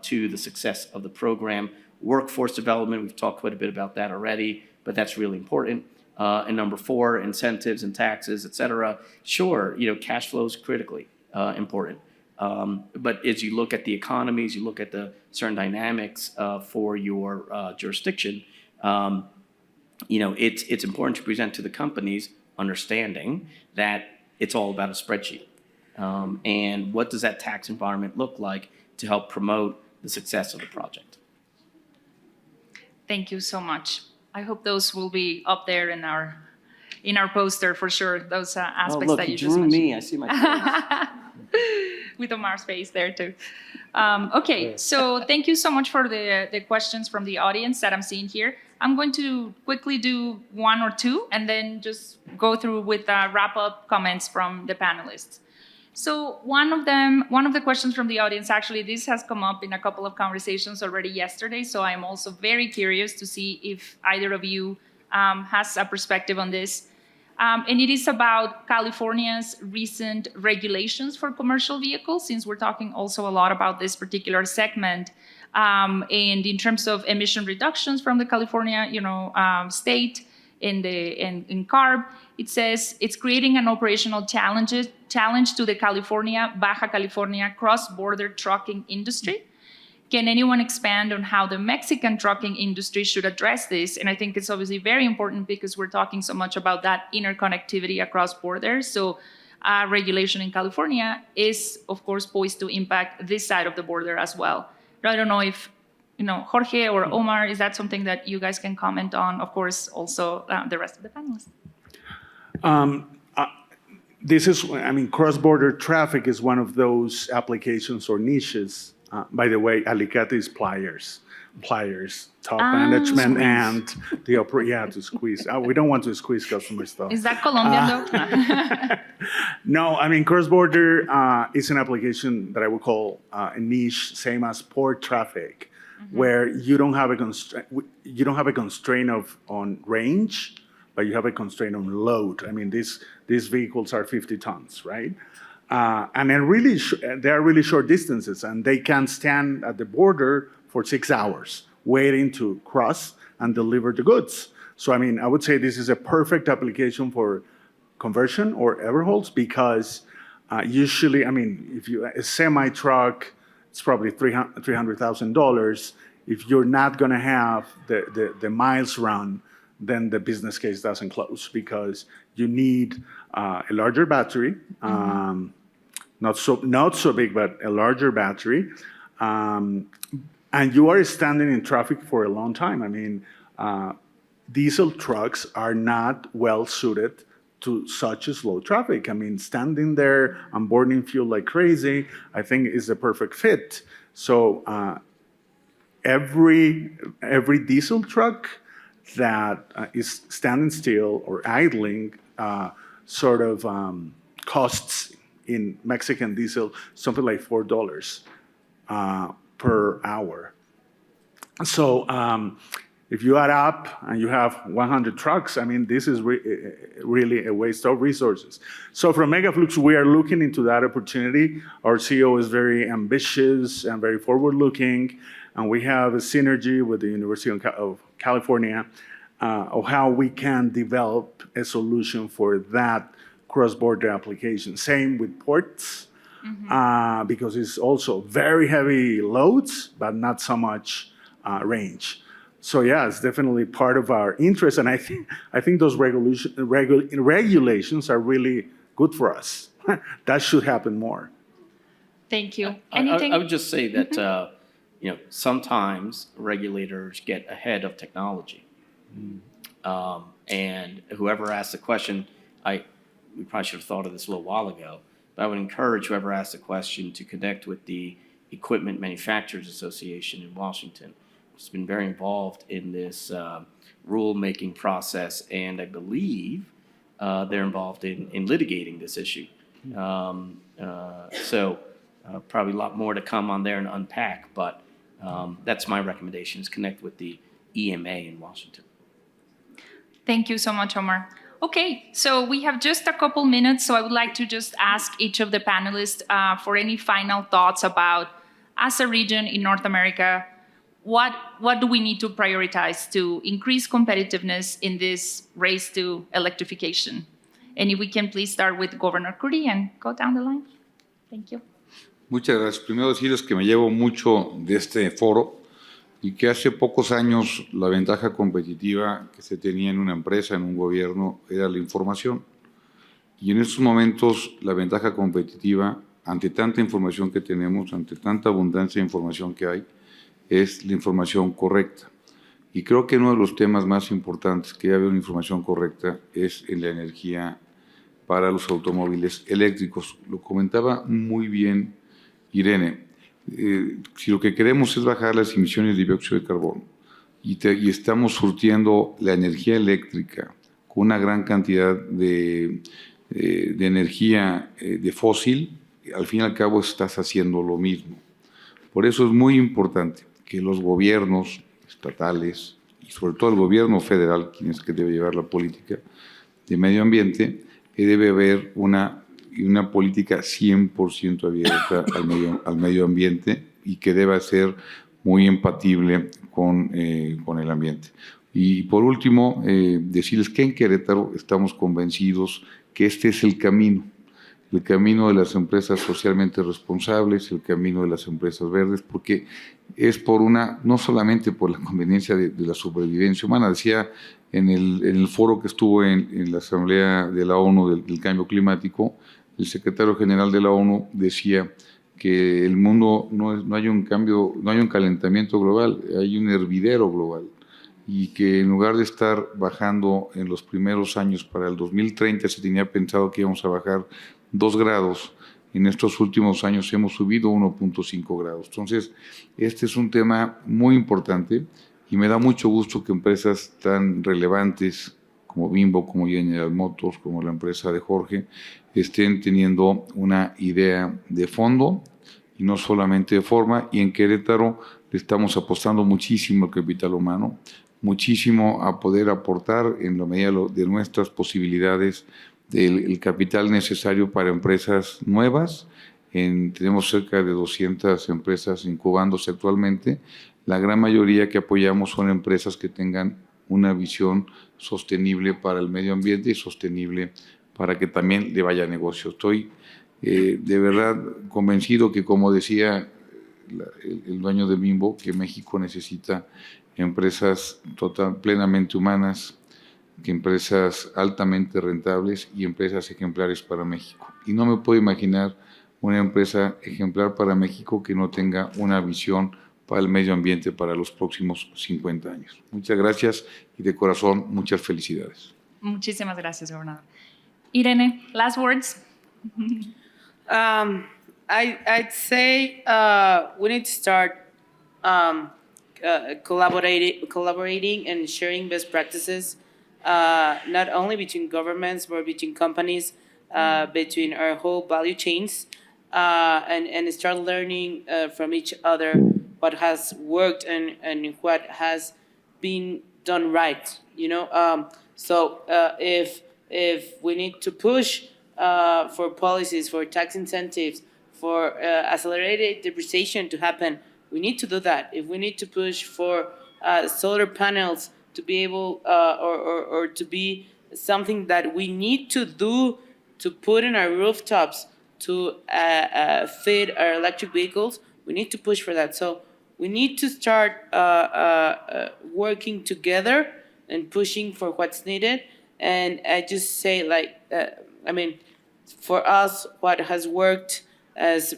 to the success of the program. Workforce development, we've talked quite a bit about that already, but that's really important. And number 4, incentives and taxes, et cetera. Sure, cash flow is critically important. But as you look at the economies, you look at the certain dynamics for your jurisdiction, it's important to present to the companies understanding that it's all about a spreadsheet. And what does that tax environment look like to help promote the success of the project? Thank you so much. I hope those will be up there in our poster for sure. Those aspects that you just mentioned. Me. I see my face. With Omar's face there too. Okay, so thank you so much for the questions from the audience that I'm seeing here. I'm going to quickly do one or two and then just go through with wrap-up comments from the panelists. So one of the questions from the audience, actually, this has come up in a couple of conversations already yesterday, so I'm also very curious to see if either of you has a perspective on this. And it is about California's recent regulations for commercial vehicles, since we're talking also a lot about this particular segment. And in terms of emission reductions from the California, state in CARB, it says it's creating an operational challenge to the Baja California cross-border trucking industry. Can anyone expand on how the Mexican trucking industry should address this? And I think it's obviously very important because we're talking so much about that interconnectivity across borders. So regulation in California is, of course, poised to impact this side of the border as well. I don't know if, Jorge or Omar, is that something that you guys can comment on? Of course, also the rest of the panelists. Cross-border traffic is one of those applications or niches. By the way, Alicate is pliers, top management squeeze. And the to squeeze. We don't want to squeeze customers though. Is that Colombian though? No, cross-border is an application that I would call a niche, same as port traffic, where you don't have a constraint on range, but you have a constraint on load. These vehicles are 50 tons, right? And then they are really short distances, and they can stand at the border for 6 hours waiting to cross and deliver the goods. So, I would say this is a perfect application for conversion or overhauls because usually, if a semi truck, it's probably $300,000. If you're not going to have the miles run, then the business case doesn't close because you need a larger battery, not so big, but a larger battery, and you are standing in traffic for a long time. Diesel trucks are not well suited to such a slow traffic. Standing there and burning fuel like crazy, I think is the perfect fit. So every diesel truck that is standing still or idling costs in Mexican diesel something like $4 per hour. So if you add up and you have 100 trucks, this is really a waste of resources. So from Megaflux, we are looking into that opportunity. Our CEO is very ambitious and very forward-looking, and we have a synergy with the University of California of how we can develop a solution for that cross-border application. Same with ports, because it's also very heavy loads, but not so much range. So yeah, it's definitely part of our interest, and I think those regulations are really good for us. That should happen more. Thank you. I would just say that sometimes regulators get ahead of technology, and whoever asked the question, we probably should have thought of this a little while ago. But I would encourage whoever asked the question to connect with the Equipment Manufacturers Association in Washington. It's been very involved in this rule-making process, and I believe they're involved in litigating this issue. So probably a lot more to come on there and unpack, but that's my recommendation, is connect with the EMA in Washington. Thank you so much, Omar. Okay, so we have just a couple minutes, so I would like to just ask each of the panelists for any final thoughts about, as a region in North America, what do we need to prioritize to increase competitiveness in this race to electrification? And if we can please start with Governor Kuri and go down the line. Thank you. Muchas gracias. Primero decirles que me llevo mucho de este foro y que hace pocos años la ventaja competitiva que se tenía en una empresa, en un gobierno, era la información. Y en estos momentos la ventaja competitiva, ante tanta información que tenemos, ante tanta abundancia de información que hay, es la información correcta. Y creo que uno de los temas más importantes que haya una información correcta es en la energía para los automóviles eléctricos. Lo comentaba muy bien Irene. Si lo que queremos es bajar las emisiones de dióxido de carbono y estamos surtiendo la energía eléctrica con una gran cantidad de energía de fósil, al fin y al cabo estás haciendo lo mismo. Por eso es muy importante que los gobiernos estatales y sobre todo el gobierno federal, quien es que debe llevar la política de medio ambiente, debe haber una política 100% abierta al medio ambiente y que deba ser muy empatible con el ambiente. Y por último, decirles que en Querétaro estamos convencidos que este es el camino de las empresas socialmente responsables, el camino de las empresas verdes, porque es no solamente por la conveniencia de la supervivencia humana. Decía en el foro que estuvo en la Asamblea de la ONU del Cambio Climático, el secretario general de la ONU decía que el mundo no hay un calentamiento global, hay un hervidero global, y que en lugar de estar bajando en los primeros años para el 2030 se tenía pensado que íbamos a bajar 2 grados, en estos últimos años hemos subido 1.5 grados. Entonces, este es un tema muy importante y me da mucho gusto que empresas tan relevantes como Bimbo, como General Motors, como la empresa de Jorge, estén teniendo una idea de fondo y no solamente de forma. Y en Querétaro le estamos apostando muchísimo al capital humano, muchísimo a poder aportar en la medida de nuestras posibilidades el capital necesario para empresas nuevas. Tenemos cerca de 200 empresas incubándose actualmente. La gran mayoría que apoyamos son empresas que tengan una visión sostenible para el medio ambiente y sostenible para que también le vaya negocio. Estoy de verdad convencido que, como decía el dueño de Bimbo, que México necesita empresas plenamente humanas, que empresas altamente rentables y empresas ejemplares para México. Y no me puedo imaginar una empresa ejemplar para México que no tenga una visión para el medio ambiente para los próximos 50 años. Muchas gracias y de corazón muchas felicidades. Muchísimas gracias, gobernador. Irene, last words. I'd say we need to start collaborating and sharing best practices, not only between governments, but between companies, between our whole value chains, and start learning from each other what has worked and what has been done right. So if we need to push for policies, for tax incentives, for accelerated depreciation to happen, we need to do that. If we need to push for solar panels to be able or to be something that we need to do to put in our rooftops to feed our electric vehicles, we need to push for that. So we need to start working together and pushing for what's needed. And I just say, for us, what has worked as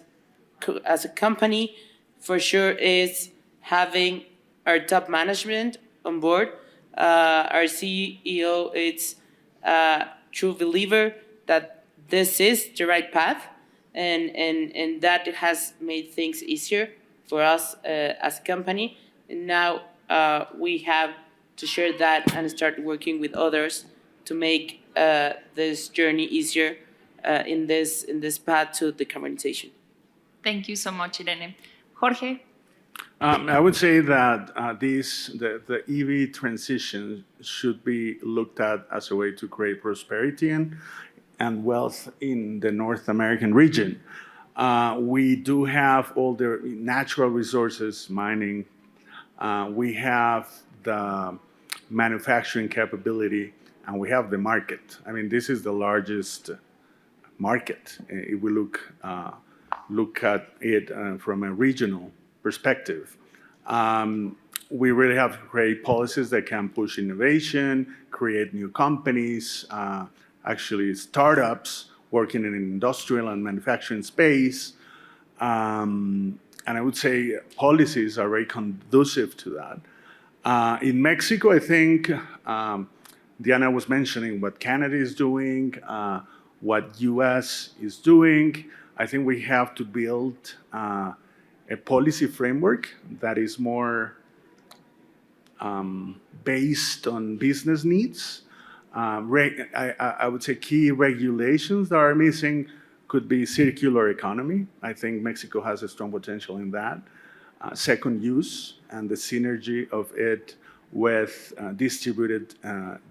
a company for sure is having our top management on board. Our CEO is a true believer that this is the right path, and that has made things easier for us as a company. And now we have to share that and start working with others to make this journey easier in this path to decarbonization. Thank you so much, Irene. Jorge? I would say that the EV transition should be looked at as a way to create prosperity and wealth in the North American region. We do have all the natural resources, mining. We have the manufacturing capability, and we have the market. I mean, this is the largest market if we look at it from a regional perspective. We really have to create policies that can push innovation, create new companies, actually startups working in an industrial and manufacturing space. And I would say policies are very conducive to that. In Mexico, I think Diana was mentioning what Canada is doing, what US is doing. I think we have to build a policy framework that is more based on business needs. I would say key regulations that are missing could be circular economy. I think Mexico has a strong potential in that. Second use and the synergy of it with distributed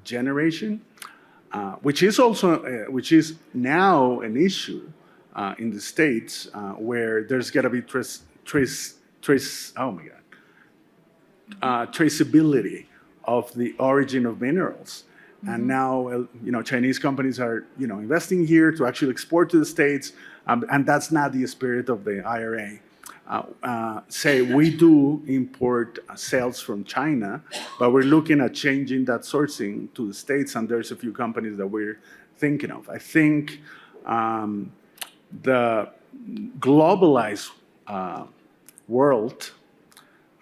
generation, which is which is now an issue in the States, where there's got to be traceability of the origin of minerals. And now, Chinese companies are, investing here to actually export to the States, and that's not the spirit of the IRA. Say we do import sales from China, but we're looking at changing that sourcing to the States, and there's a few companies that we're thinking of. I think the globalized world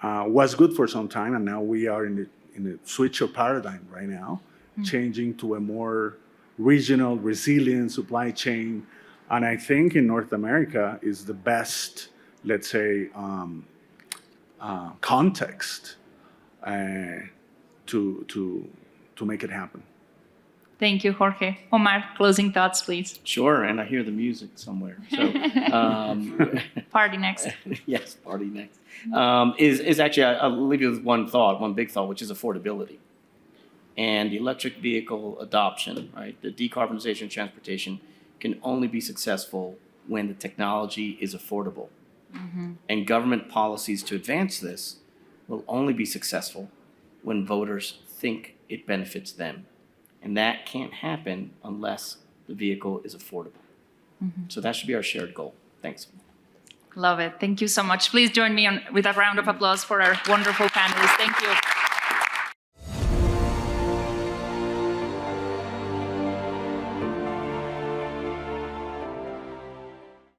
was good for some time, and now we are in a switch of paradigm right now, changing to a more regional, resilient supply chain. And I think in North America is the best, let's say, context to make it happen. Thank you, Jorge. Omar, closing thoughts, please. Sure, and I hear the music somewhere. So, Party next. yes, party next. Is actually, I'll leave you with one thought, one big thought, which is affordability. And the electric vehicle adoption, right? The decarbonization of transportation can only be successful when the technology is affordable. And government policies to advance this will only be successful when voters think it benefits them. And that can't happen unless the vehicle is affordable. So that should be our shared goal. Thanks. Love it. Thank you so much. Please join me with a round of applause for our wonderful panelists. Thank you.